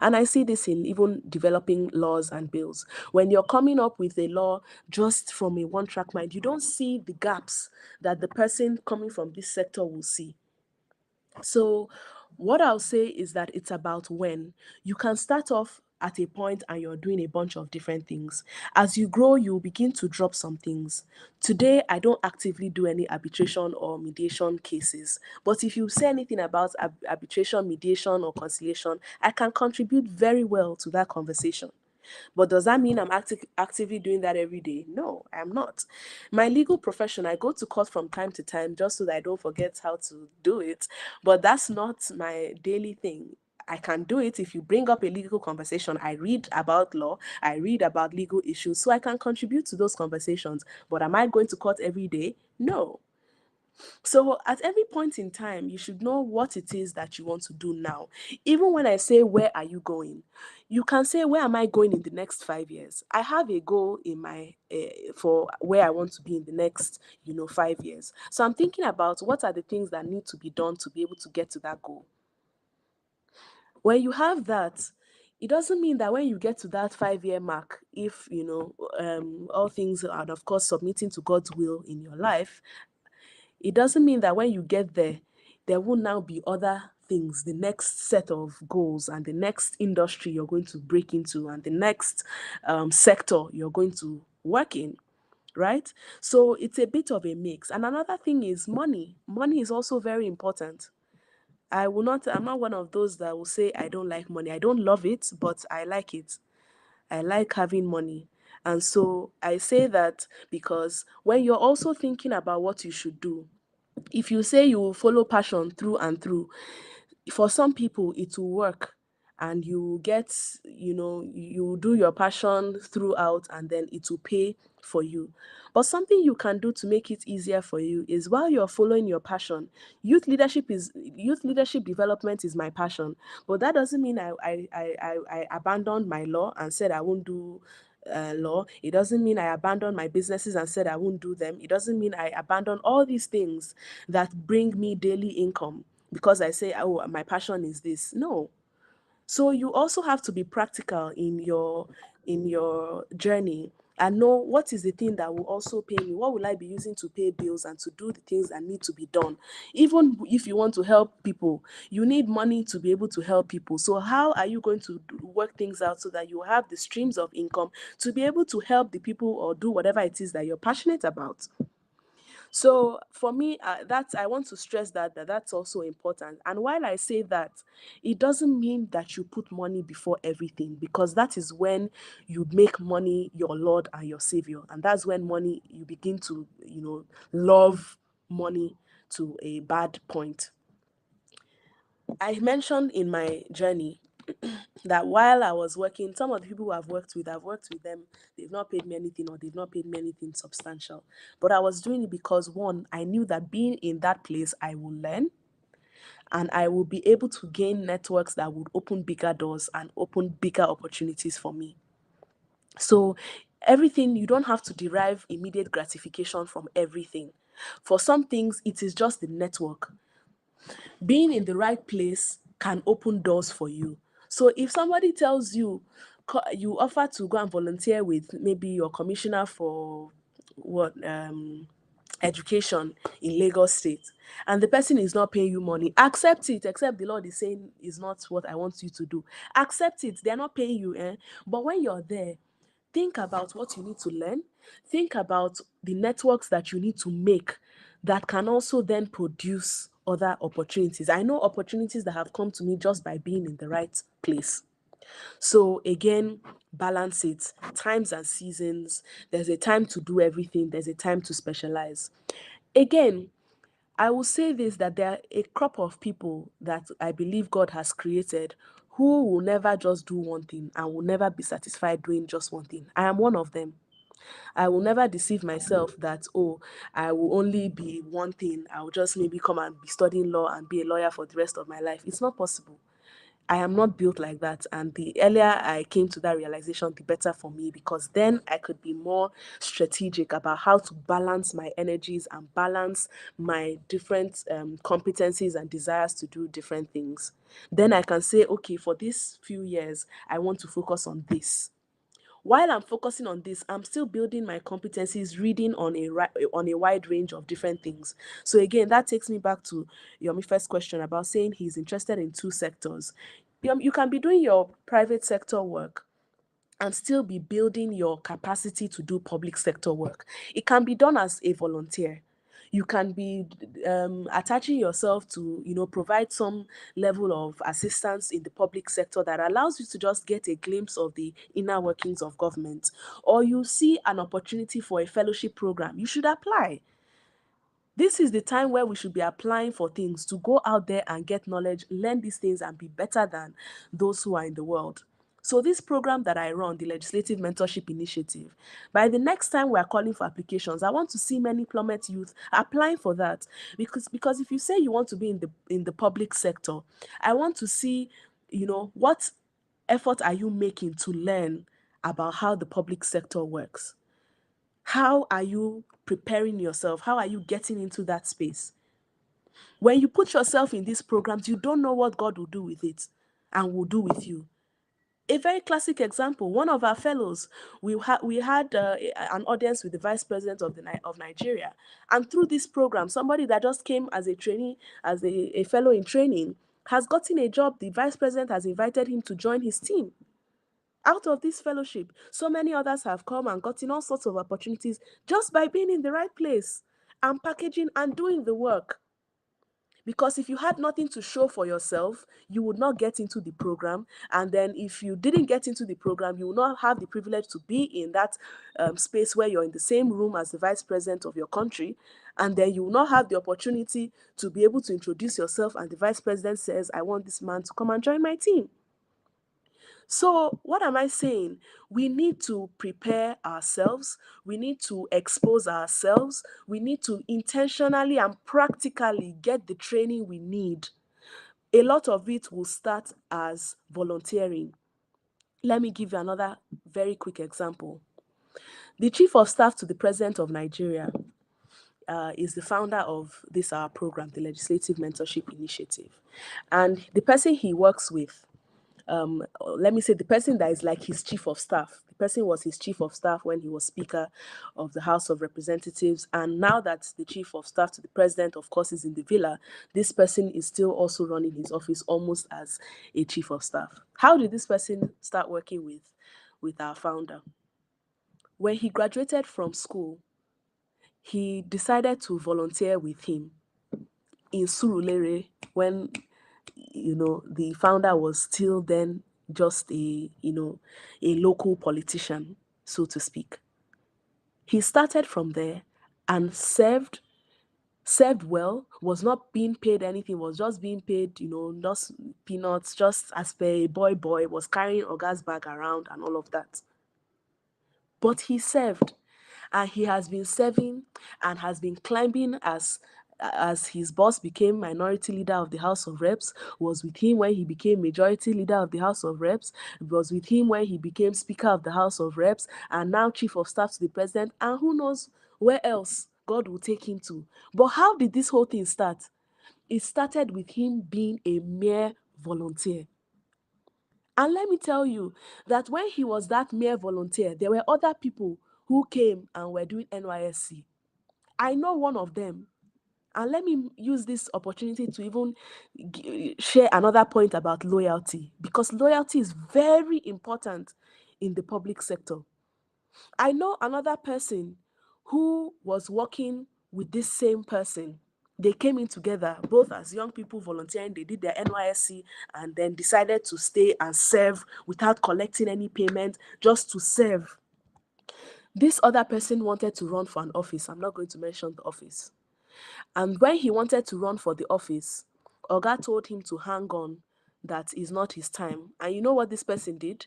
And I see this in even developing laws and bills. When you're coming up with a law just from a one-track mind, you don't see the gaps that the person coming from this sector will see. So what I'll say is that it's about when. You can start off at a point and you're doing a bunch of different things. As you grow, you'll begin to drop some things. Today, I don't actively do any arbitration or mediation cases. But if you say anything about arbitration, mediation, or conciliation, I can contribute very well to that conversation. But does that mean I'm actively doing that every day? No, I'm not. My legal profession, I go to court from time to time just so that I don't forget how to do it. But that's not my daily thing. I can do it if you bring up a legal conversation. I read about law, I read about legal issues, so I can contribute to those conversations. But am I going to court every day? No. So at every point in time, you should know what it is that you want to do now. Even when I say, where are you going? You can say, where am I going in the next 5 years? I have a goal in my for where I want to be in the next 5 years. So I'm thinking about what are the things that need to be done to be able to get to that goal. When you have that, it doesn't mean that when you get to that 5 year mark, if all things are, and of course, submitting to God's will in your life, it doesn't mean that when you get there, there will now be other things, the next set of goals and the next industry you're going to break into and the next sector you're going to work in, right? So it's a bit of a mix. And another thing is money. Money is also very important. I'm not one of those that will say I don't like money. I don't love it, but I like it. I like having money. And so I say that because when you're also thinking about what you should do, if you say you will follow passion through and through, for some people it will work and you get, you do your passion throughout and then it will pay for you. But something you can do to make it easier for you is, while you're following your passion, youth leadership development is my passion. But that doesn't mean I abandoned my law and said I won't do law. It doesn't mean I abandoned my businesses and said I won't do them. It doesn't mean I abandon all these things that bring me daily income because I say, oh, my passion is this. No. So you also have to be practical in your journey and know what is the thing that will also pay me. What will I be using to pay bills and to do the things that need to be done? Even if you want to help people, you need money to be able to help people. So how are you going to work things out so that you have the streams of income to be able to help the people or do whatever it is that you're passionate about? So for me, I want to stress that's also important. And while I say that, it doesn't mean that you put money before everything, because that is when you make money your Lord and your Savior, and that's when money you begin to love money to a bad point. I mentioned in my journey that while I was working, some of the people who I've worked with them, they've not paid me anything or they've not paid me anything substantial. But I was doing it because, one, I knew that being in that place, I will learn and I will be able to gain networks that would open bigger doors and open bigger opportunities for me. So everything, you don't have to derive immediate gratification from everything. For some things, it is just the network. Being in the right place can open doors for you. So if somebody tells you, you offer to go and volunteer with maybe your commissioner for what education in Lagos State, and the person is not paying you money, accept it. Except the Lord is saying is not what I want you to do. Accept it. They're not paying you, eh? But when you're there, think about what you need to learn. Think about the networks that you need to make that can also then produce other opportunities. I know opportunities that have come to me just by being in the right place. So again, balance it. Times and seasons. There's a time to do everything. There's a time to specialize. Again, I will say this, that there are a crop of people that I believe God has created who will never just do one thing and will never be satisfied doing just one thing. I am one of them. I will never deceive myself that, oh, I will only be one thing. I will just maybe come and be studying law and be a lawyer for the rest of my life. It's not possible. I am not built like that. And the earlier I came to that realization, the better for me, because then I could be more strategic about how to balance my energies and balance my different competencies and desires to do different things. Then I can say, okay, for these few years, I want to focus on this. While I'm focusing on this, I'm still building my competencies, reading on a wide range of different things. So again, that takes me back to your first question about saying he's interested in two sectors. You can be doing your private sector work and still be building your capacity to do public sector work. It can be done as a volunteer. You can be attaching yourself to, provide some level of assistance in the public sector that allows you to just get a glimpse of the inner workings of government. Or you see an opportunity for a fellowship program, you should apply. This is the time where we should be applying for things, to go out there and get knowledge, learn these things, and be better than those who are in the world. So this program that I run, the Legislative Mentorship Initiative, by the next time we are calling for applications, I want to see many Plummet youth applying for that. Because if you say you want to be in the public sector, I want to see, what effort are you making to learn about how the public sector works? How are you preparing yourself? How are you getting into that space? When you put yourself in these programs, you don't know what God will do with it and will do with you. A very classic example, one of our fellows, we had an audience with the vice president of Nigeria. And through this program, somebody that just came as a trainee, as a fellow in training, has gotten a job. The vice president has invited him to join his team. Out of this fellowship, so many others have come and gotten all sorts of opportunities just by being in the right place and packaging and doing the work. Because if you had nothing to show for yourself, you would not get into the program. And then if you didn't get into the program, you will not have the privilege to be in that space where you're in the same room as the vice president of your country. And then you will not have the opportunity to be able to introduce yourself. And the vice president says, I want this man to come and join my team. So, what am I saying? We need to prepare ourselves. We need to expose ourselves. We need to intentionally and practically get the training we need. A lot of it will start as volunteering. Let me give you another very quick example. The chief of staff to the president of Nigeria is the founder of this our program, the Legislative Mentorship Initiative. And the person he works with, let me say the person that is like his chief of staff. The person was his chief of staff when he was Speaker of the House of Representatives. And now that the chief of staff to the president, of course, is in the villa, this person is still also running his office almost as a chief of staff. How did this person start working with our founder? When he graduated from school, he decided to volunteer with him in Surulere when the founder was still then just a local politician, so to speak. He started from there and served well, was not being paid anything, was just being paid, just peanuts, just as per a boy, was carrying Oga's bag around and all of that. But he served, and he has been serving and has been climbing as his boss became minority leader of the House of Reps, was with him when he became majority leader of the House of Reps, was with him when he became Speaker of the House of Reps, and now Chief of Staff to the President, and who knows where else. God will take him to. But how did this whole thing start? It started with him being a mere volunteer. And let me tell you that when he was that mere volunteer, there were other people who came and were doing NYSC. I know one of them. And let me use this opportunity to even share another point about loyalty, because loyalty is very important in the public sector. I know another person who was working with this same person. They came in together, both as young people volunteering. They did their NYSC and then decided to stay and serve without collecting any payment, just to serve. This other person wanted to run for an office. I'm not going to mention the office. And when he wanted to run for the office, Oga told him to hang on, that is not his time. And you know what this person did?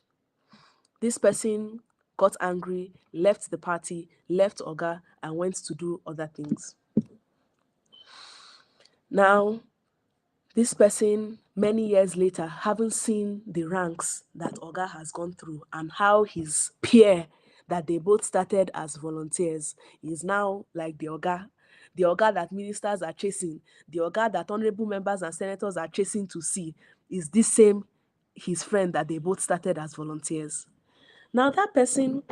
This person got angry, left the party, left Oga, and went to do other things. Now, this person, many years later, having seen the ranks that Oga has gone through and how his peer that they both started as volunteers is now like the Oga that ministers are chasing, the Oga that honorable members and senators are chasing to see, is this same his friend that they both started as volunteers. Now that person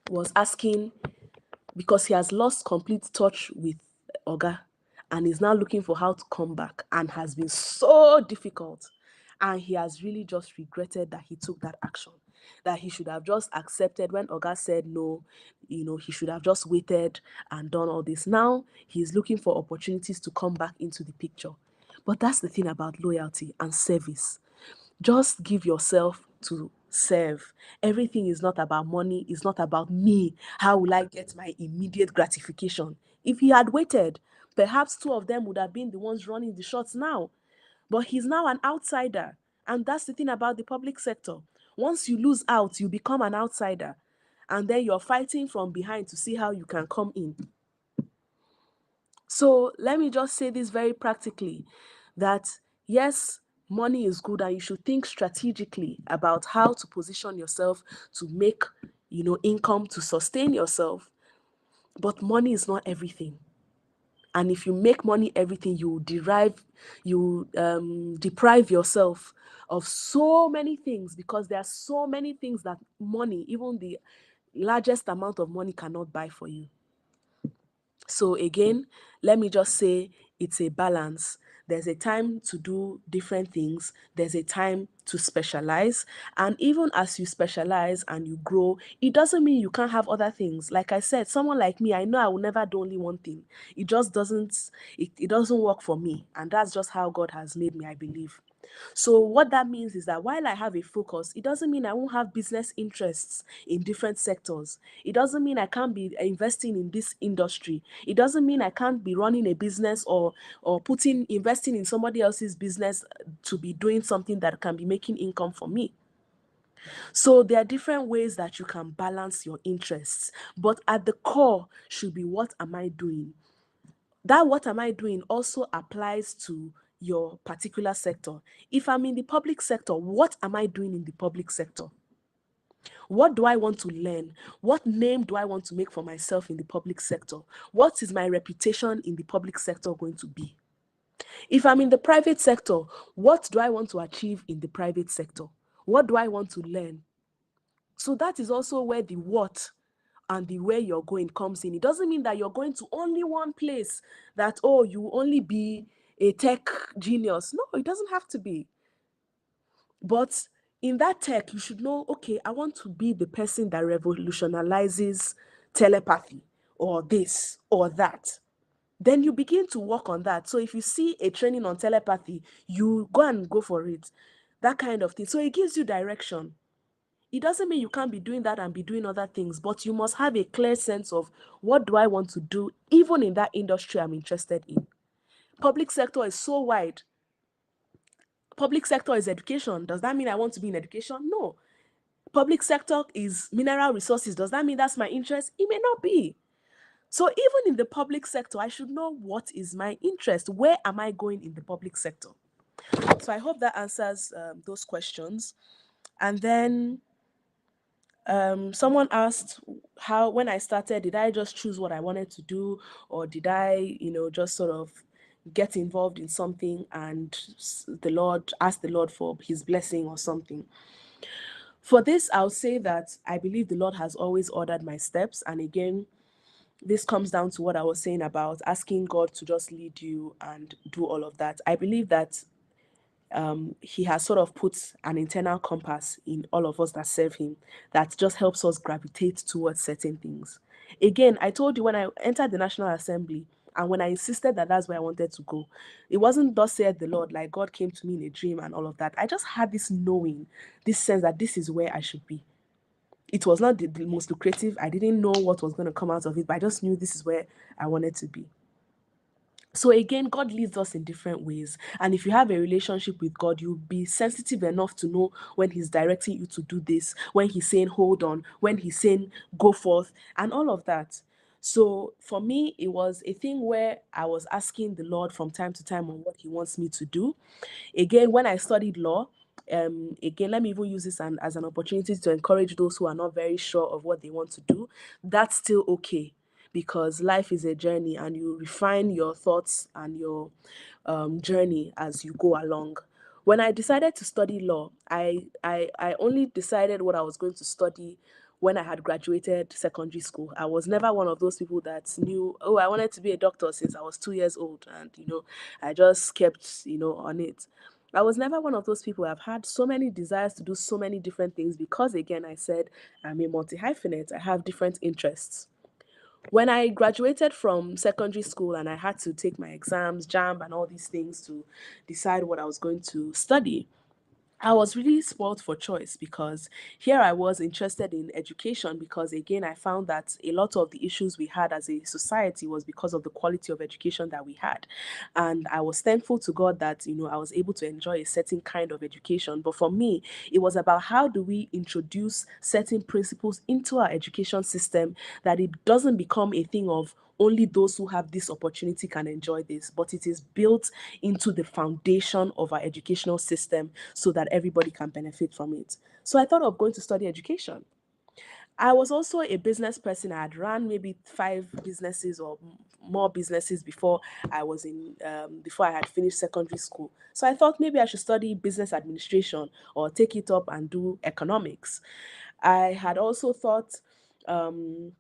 was asking, because he has lost complete touch with Oga and is now looking for how to come back, and has been so difficult. And he has really just regretted that he took that action, that he should have just accepted when Oga said no. He should have just waited and done all this. Now he's looking for opportunities to come back into the picture. But that's the thing about loyalty and service. Just give yourself to serve. Everything is not about money, it's not about me. How will I get my immediate gratification? If he had waited, perhaps two of them would have been the ones running the shots now. But he's now an outsider. And that's the thing about the public sector. Once you lose out, you become an outsider. And then you're fighting from behind to see how you can come in. So let me just say this very practically, that yes, money is good and you should think strategically about how to position yourself to make, income to sustain yourself. But money is not everything. And if you make money everything, you deprive yourself of so many things, because there are so many things that money, even the largest amount of money, cannot buy for you. So again, let me just say it's a balance. There's a time to do different things. There's a time to specialize. And even as you specialize and you grow, it doesn't mean you can't have other things. Like I said, someone like me, I know I will never do only one thing. It just it doesn't work for me. And that's just how God has made me, I believe. So what that means is that while I have a focus, it doesn't mean I won't have business interests in different sectors. It doesn't mean I can't be investing in this industry. It doesn't mean I can't be running a business or investing in somebody else's business to be doing something that can be making income for me. So there are different ways that you can balance your interests, but at the core should be, what am I doing? That what am I doing also applies to your particular sector. If I'm in the public sector, what am I doing in the public sector? What do I want to learn? What name do I want to make for myself in the public sector? What is my reputation in the public sector going to be? If I'm in the private sector, what do I want to achieve in the private sector? What do I want to learn? So that is also where the what and the where you're going comes in. It doesn't mean that you're going to only one place, that, oh, you only be a tech genius. No, it doesn't have to be. But in that tech, you should know, okay, I want to be the person that revolutionizes telepathy or this or that. Then you begin to work on that. So if you see a training on telepathy, you go for it. That kind of thing. So it gives you direction. It doesn't mean you can't be doing that and be doing other things, but you must have a clear sense of, what do I want to do, even in that industry I'm interested in. Public sector is so wide. Public sector is education. Does that mean I want to be in education? No. Public sector is mineral resources. Does that mean that's my interest? It may not be. So even in the public sector, I should know what is my interest. Where am I going in the public sector? So I hope that answers those questions. And then Someone asked how, when I started, did I just choose what I wanted to do, or did I, just sort of get involved in something and the Lord, ask the Lord for his blessing or something? For this, I'll say that I believe the Lord has always ordered my steps. And again, this comes down to what I was saying about asking God to just lead you and do all of that. I believe that he has sort of put an internal compass in all of us that serve him that just helps us gravitate towards certain things. Again, I told you when I entered the National Assembly and when I insisted that that's where I wanted to go, it wasn't thus said the Lord, like God came to me in a dream and all of that. I just had this knowing, this sense that this is where I should be. It was not the most lucrative. I didn't know what was going to come out of it, but I just knew this is where I wanted to be. So again, God leads us in different ways. And if you have a relationship with God, you'll be sensitive enough to know when he's directing you to do this, when he's saying hold on, when he's saying go forth, and all of that. So for me, it was a thing where I was asking the Lord from time to time on what he wants me to do. Again, when I studied law, again, let me even use this as an opportunity to encourage those who are not very sure of what they want to do. That's still okay, because life is a journey and you refine your thoughts and your journey as you go along. When I decided to study law, I only decided what I was going to study when I had graduated secondary school. I was never one of those people that knew, oh, I wanted to be a doctor since I was 2 years old. And, I just kept, on it. I was never one of those people. I've had so many desires to do so many different things because, again, I said I'm a multi hyphenate. I have different interests. When I graduated from secondary school and I had to take my exams, JAMB, and all these things to decide what I was going to study, I was really spoiled for choice because here I was interested in education because, again, I found that a lot of the issues we had as a society was because of the quality of education that we had. And I was thankful to God that, I was able to enjoy a certain kind of education. But for me, it was about how do we introduce certain principles into our education system that it doesn't become a thing of only those who have this opportunity can enjoy this, but it is built into the foundation of our educational system so that everybody can benefit from it. So I thought of going to study education. I was also a business person. I had run maybe 5 businesses or more businesses before before I had finished secondary school. So I thought maybe I should study business administration or take it up and do economics. I had also thought, um,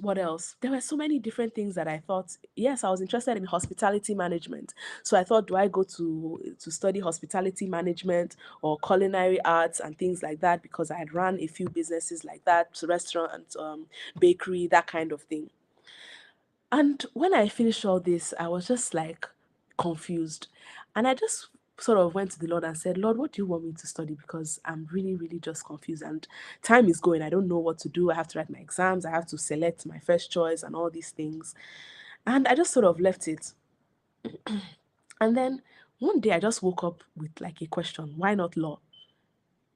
what else? There were so many different things that I thought. Yes, I was interested in hospitality management. So I thought, do I go to study hospitality management or culinary arts and things like that? Because I had run a few businesses like that, restaurant, bakery, that kind of thing. And when I finished all this, I was just like confused. And I just sort of went to the Lord and said, Lord, what do you want me to study? Because I'm really, really just confused. And time is going. I don't know what to do. I have to write my exams. I have to select my first choice and all these things. And I just sort of left it. And then one day I just woke up with like a question: why not law?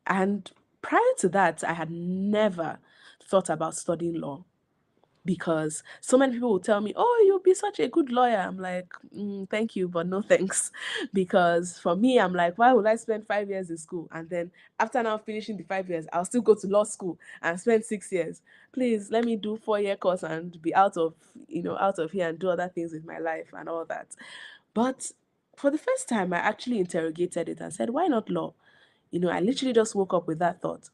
And prior to that, I had never thought about studying law, because so many people will tell me, "Oh, you'll be such a good lawyer." I'm like, "Thank you, but no thanks," because for me, I'm like, why would I spend 5 years in school and then after now finishing the 5 years, I'll still go to law school and spend 6 years? Please let me do 4 year course and be out of here and do other things with my life and all that. But for the first time, I actually interrogated it and said, "Why not law?" I literally just woke up with that thought,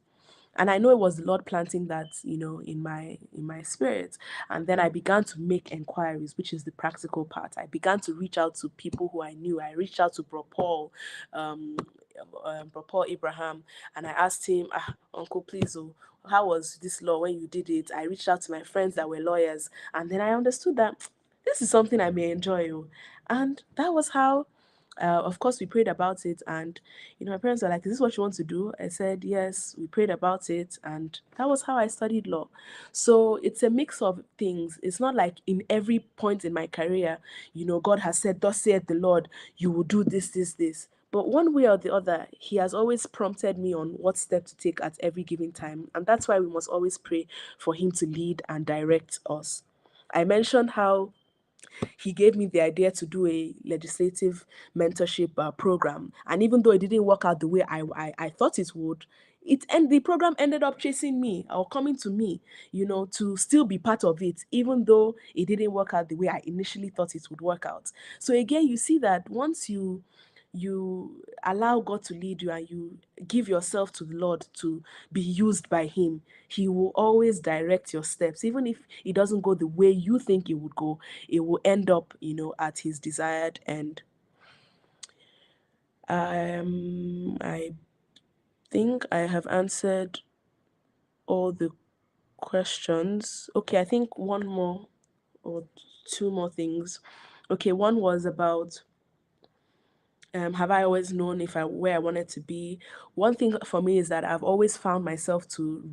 and I know it was the Lord planting that in my spirit. And then I began to make inquiries, which is the practical part. I began to reach out to people who I knew. I reached out to Bro Paul, um, Bro Paul Abraham, and I asked him, Uncle, please, oh, how was this law when you did it? I reached out to my friends that were lawyers, and then I understood that this is something I may enjoy. Oh. And that was how, of course, we prayed about it. And, my parents were like, "Is this what you want to do?" I said, "Yes." We prayed about it. And that was how I studied law. So it's a mix of things. It's not like in every point in my career, God has said, "Thus saith the Lord, you will do this, this, this." But one way or the other, He has always prompted me on what step to take at every given time. And that's why we must always pray for Him to lead and direct us. I mentioned how He gave me the idea to do a legislative mentorship program. And even though it didn't work out the way I thought it would, And the program ended up chasing me or coming to me, to still be part of it, even though it didn't work out the way I initially thought it would work out. So again, you see that once you allow God to lead you and you give yourself to the Lord to be used by Him, He will always direct your steps. Even if it doesn't go the way you think it would go, it will end up, at His desired end. I think I have answered all the questions. Okay, I think one more or two more things. Okay, one was about have I always known if I where I wanted to be? One thing for me is that I've always found myself to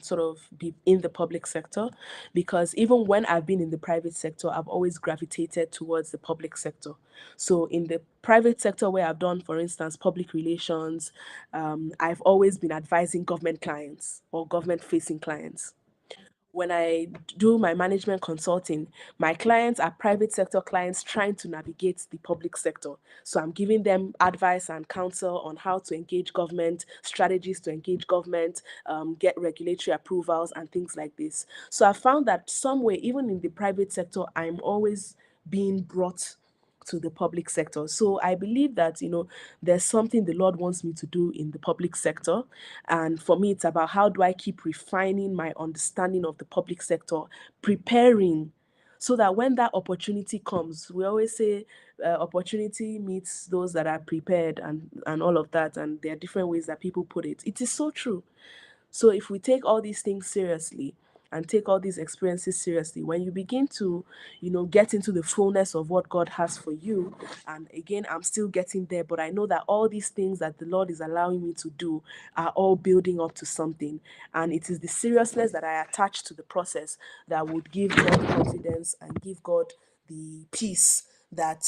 sort of be in the public sector, because even when I've been in the private sector, I've always gravitated towards the public sector. So in the private sector where I've done, for instance, public relations, I've always been advising government clients or government facing clients. When I do my management consulting, my clients are private sector clients trying to navigate the public sector. So I'm giving them advice and counsel on how to engage government, strategies to engage government, get regulatory approvals, and things like this. So I found that somewhere, even in the private sector, I'm always being brought to the public sector. So I believe that, there's something the Lord wants me to do in the public sector. And for me, it's about how do I keep refining my understanding of the public sector, preparing so that when that opportunity comes, we always say opportunity meets those that are prepared, and all of that. And there are different ways that people put it. It is so true. So if we take all these things seriously and take all these experiences seriously, when you begin to, get into the fullness of what God has for you, and again, I'm still getting there, but I know that all these things that the Lord is allowing me to do are all building up to something. And it is the seriousness that I attach to the process that would give God confidence and give God the peace that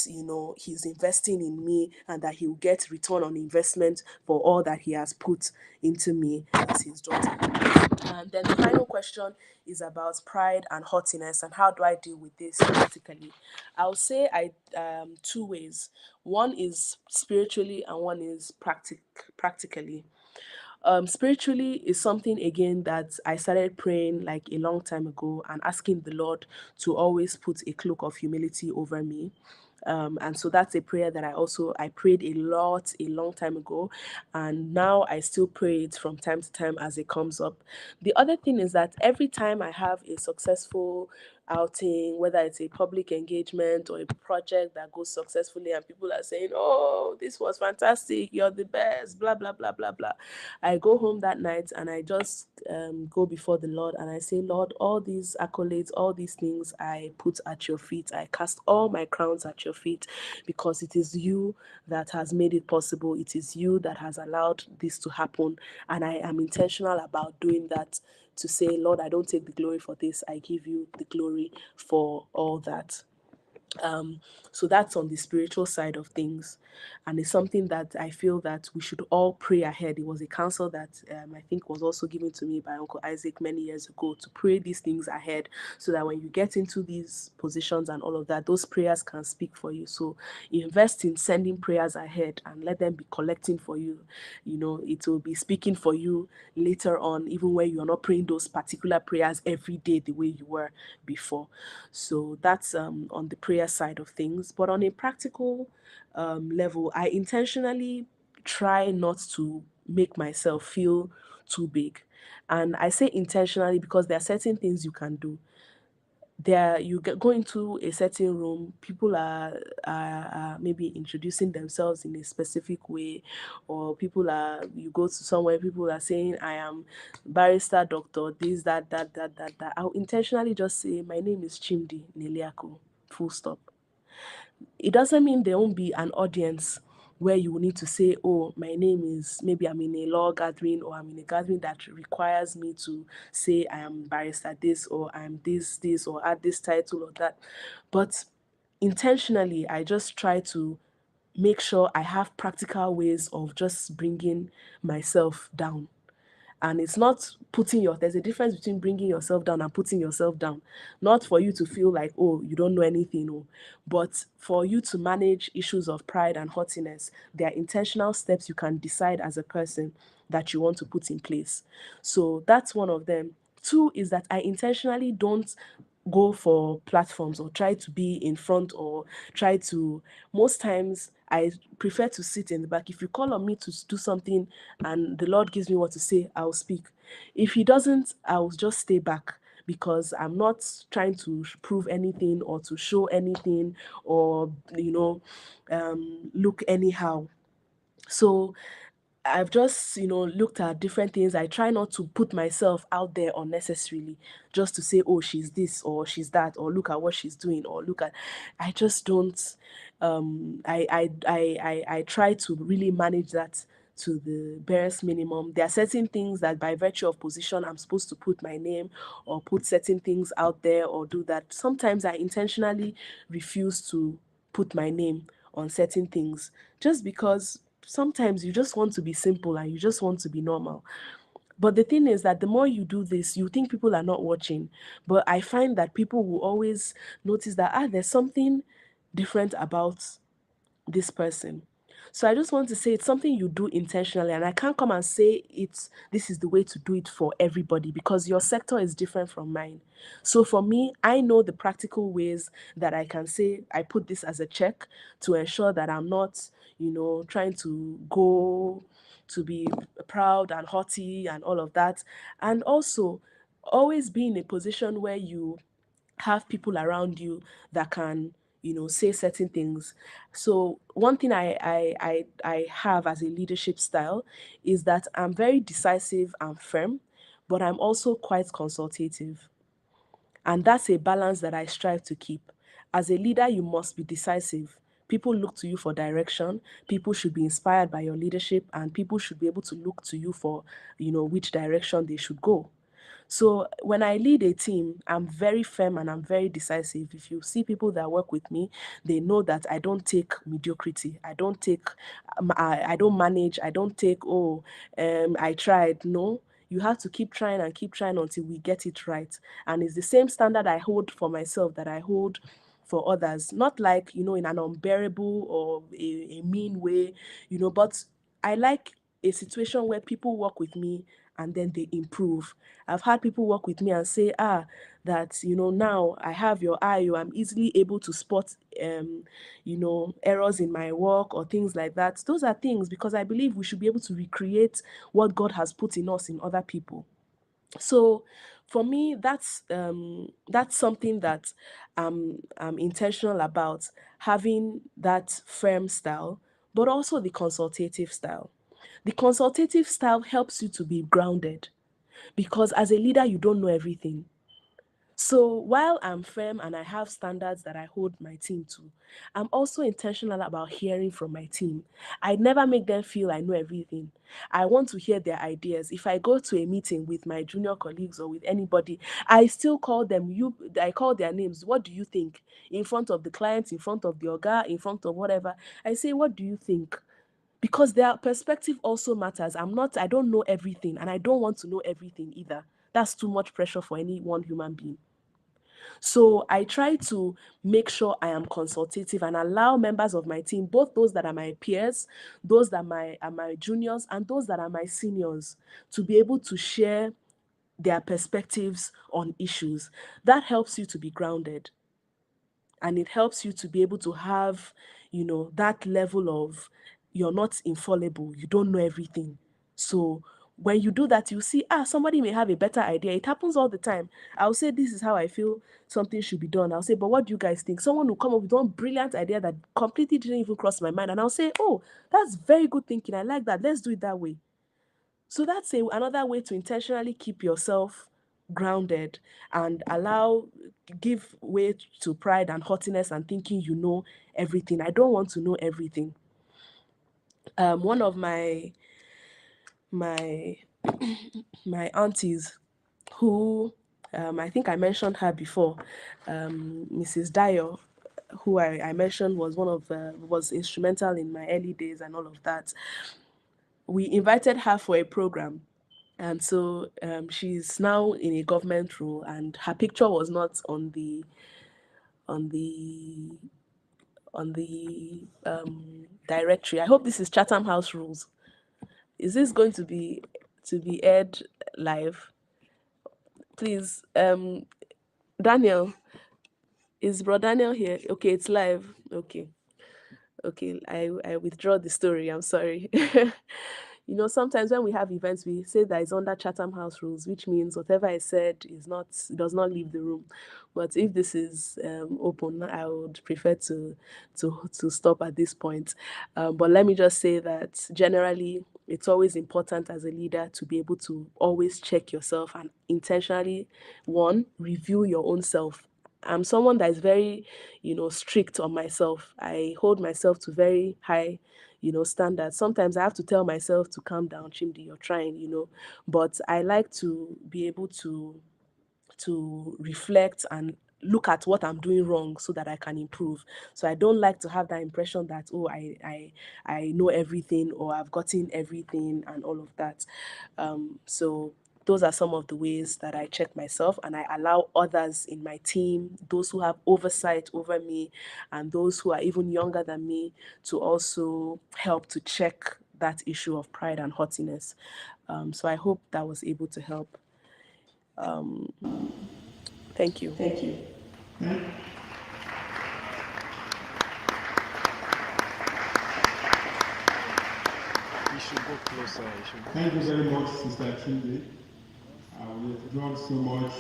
He's investing in me, and that He'll get return on investment for all that He has put into me as His daughter. And then the final question is about pride and haughtiness, and how do I deal with this practically? I'll say two ways. One is spiritually and one is practically. Spiritually is something again that I started praying like a long time ago and asking the Lord to always put a cloak of humility over me. And so that's a prayer that I prayed a lot a long time ago, and now I still pray it from time to time as it comes up. The other thing is that every time I have a successful outing, whether it's a public engagement or a project that goes successfully, and people are saying, "Oh, this was fantastic, you're the best," blah blah blah blah blah, I go home that night and I just go before the Lord and I say, "Lord, all these accolades, all these things I put at your feet. I cast all my crowns at your feet, because it is you that has made it possible. It is you that has allowed this to happen. And I am intentional about doing that, to say, Lord, I don't take the glory for this. I give you the glory for all that." So that's on the spiritual side of things, and it's something that I feel that we should all pray ahead. It was a counsel that I think was also given to me by Uncle Isaac many years ago, to pray these things ahead, so that when you get into these positions and all of that, those prayers can speak for you. So invest in sending prayers ahead and let them be collecting for you. It will be speaking for you later on, even when you're not praying those particular prayers every day the way you were before. So that's on the prayer side of things. But on a practical level, I intentionally try not to make myself feel too big. And I say intentionally because there are certain things you can do. Go into a certain room, people are maybe introducing themselves in a specific way, or you go to somewhere, people are saying, "I am barrister, doctor, this, that." I'll intentionally just say, "My name is Chimdi Neliako," full stop. It doesn't mean there won't be an audience where you will need to say, "Oh, my name is," maybe I'm in a law gathering, or I'm in a gathering that requires me to say I am barrister this, or I'm this, or add this title or that. But intentionally, I just try to make sure I have practical ways of just bringing myself down. And it's not there's a difference between bringing yourself down and putting yourself down. Not for you to feel like, oh, you don't know anything, oh, but for you to manage issues of pride and haughtiness. There are intentional steps you can decide as a person that you want to put in place. So that's one of them. Two is that I intentionally don't go for platforms or try to be in front or try to, most times I prefer to sit in the back. If you call on me to do something and the Lord gives me what to say, I'll speak. If he doesn't, I'll just stay back, because I'm not trying to prove anything or to show anything or look anyhow. So I've just, looked at different things. I try not to put myself out there unnecessarily, just to say, oh, she's this or she's that, or look at what she's doing, or look at. I just don't. I try to really manage that to the barest minimum. There are certain things that by virtue of position I'm supposed to put my name or put certain things out there or do that. Sometimes I intentionally refuse to put my name on certain things, just because sometimes you just want to be simple and you just want to be normal. But the thing is that the more you do this, you think people are not watching. But I find that people will always notice that, there's something different about this person. So I just want to say it's something you do intentionally, and I can't come and say this is the way to do it for everybody, because your sector is different from mine. So for me, I know the practical ways that I can say I put this as a check to ensure that I'm not, trying to go to be proud and haughty and all of that. And also always be in a position where you have people around you that can, say certain things. So one thing I have as a leadership style is that I'm very decisive and firm, but I'm also quite consultative. And that's a balance that I strive to keep. As a leader, you must be decisive. People look to you for direction. People should be inspired by your leadership, and people should be able to look to you for, which direction they should go. So when I lead a team, I'm very firm and I'm very decisive. If you see people that work with me, they know that I don't take mediocrity. I don't take, I don't manage. I don't take, I tried. No, you have to keep trying until we get it right. And it's the same standard I hold for myself that I hold for others. Not like, in an unbearable or a mean way, but I like a situation where people work with me and then they improve. I've had people work with me and say, that, now I have your eye, I'm easily able to spot, errors in my work or things like that. Those are things, because I believe we should be able to recreate what God has put in us in other people. So for me, that's something that I'm intentional about, having that firm style, but also the consultative style. The consultative style helps you to be grounded, because as a leader, you don't know everything. So while I'm firm and I have standards that I hold my team to, I'm also intentional about hearing from my team. I never make them feel I know everything. I want to hear their ideas. If I go to a meeting with my junior colleagues or with anybody, I still call them. I call their names. What do you think? In front of the client, in front of the orga, in front of whatever. I say, what do you think? Because their perspective also matters. I don't know everything, and I don't want to know everything either. That's too much pressure for any one human being. So I try to make sure I am consultative and allow members of my team, both those that are my peers, those that are my juniors, and those that are my seniors, to be able to share their perspectives on issues. That helps you to be grounded, and it helps you to be able to have, that level of, you're not infallible, you don't know everything. So when you do that, you see, somebody may have a better idea. It happens all the time. I'll say, this is how I feel something should be done. I'll say, but what do you guys think? Someone will come up with one brilliant idea that completely didn't even cross my mind, and I'll say, oh, that's very good thinking, I like that, let's do it that way. So that's another way to intentionally keep yourself grounded and give way to pride and haughtiness and thinking you know everything. I don't want to know everything. One of my my aunties, who I think I mentioned her before, Mrs. Dio, who I mentioned was instrumental in my early days and all of that. We invited her for a program, And so she's now in a government role, and her picture was not on on the the directory. I hope this is Chatham House rules. Is this going to be aired live? Please, Daniel, is Bro Daniel here? Okay, it's live. Okay. Okay, I withdraw the story. I'm sorry. Sometimes when we have events, we say that it's under Chatham House rules, which means whatever I said does not leave the room. But if this is open, I would prefer to stop at this point. But let me just say that generally, it's always important as a leader to be able to always check yourself and intentionally, one, review your own self. I'm someone that is very, strict on myself. I hold myself to very high, standards. Sometimes I have to tell myself to calm down, Chimdi, you're trying. But I like to be able to reflect and look at what I'm doing wrong so that I can improve. So I don't like to have that impression that, oh, I know everything, or I've gotten everything and all of that. So those are some of the ways that I check myself, and I allow others in my team, those who have oversight over me and those who are even younger than me, to also help to check that issue of pride and haughtiness. So I hope that was able to help. Thank you. Thank you. You should go closer. You should go Thank you closer. very much, Sister Chinde. We've drawn so much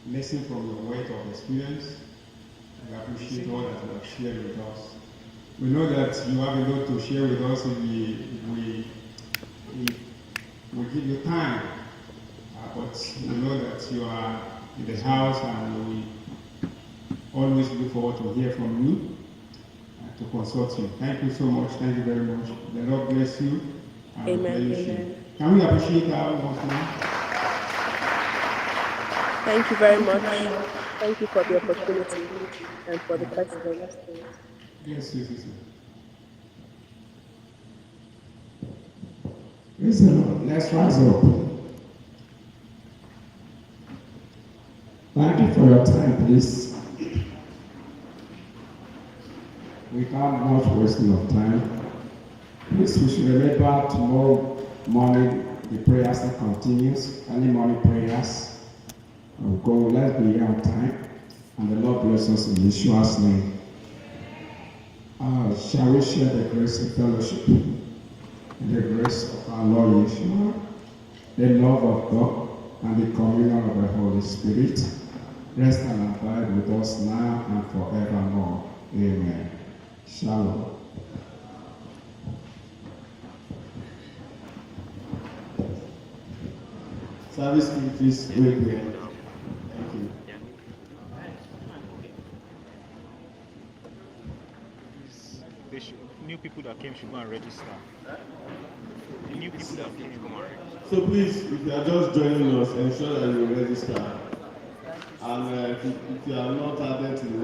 lesson from your weight of experience. We appreciate all that you have shared with us. We know that you have a lot to share with us if we give you time. But we know that you are in the house, and we always look forward to hear from you, to consult you. Thank you so much. Thank you very much. The Lord bless you and Amen. replenish you. Can we appreciate her once more? Thank you very much. Thank you for the opportunity and for the question. Yes, yes, yes. Praise the Lord. Let's rise up. Thank you for your time, please. Without much wasting of time, please, we should remember tomorrow morning the prayers that continues, early morning prayers. We'll go, let's be here on time, and the Lord bless us in Yeshua's name. Shall we share the grace of fellowship? The grace of our Lord Yeshua, the love of God, and the communion of the Holy Spirit rest and abide with us now and forevermore. Amen. Shalom. Service team, please wait here. Thank you. New people that came should go and register. The new people that came should go and register. So please, if you are just joining us, ensure that you register. And if you are not added to the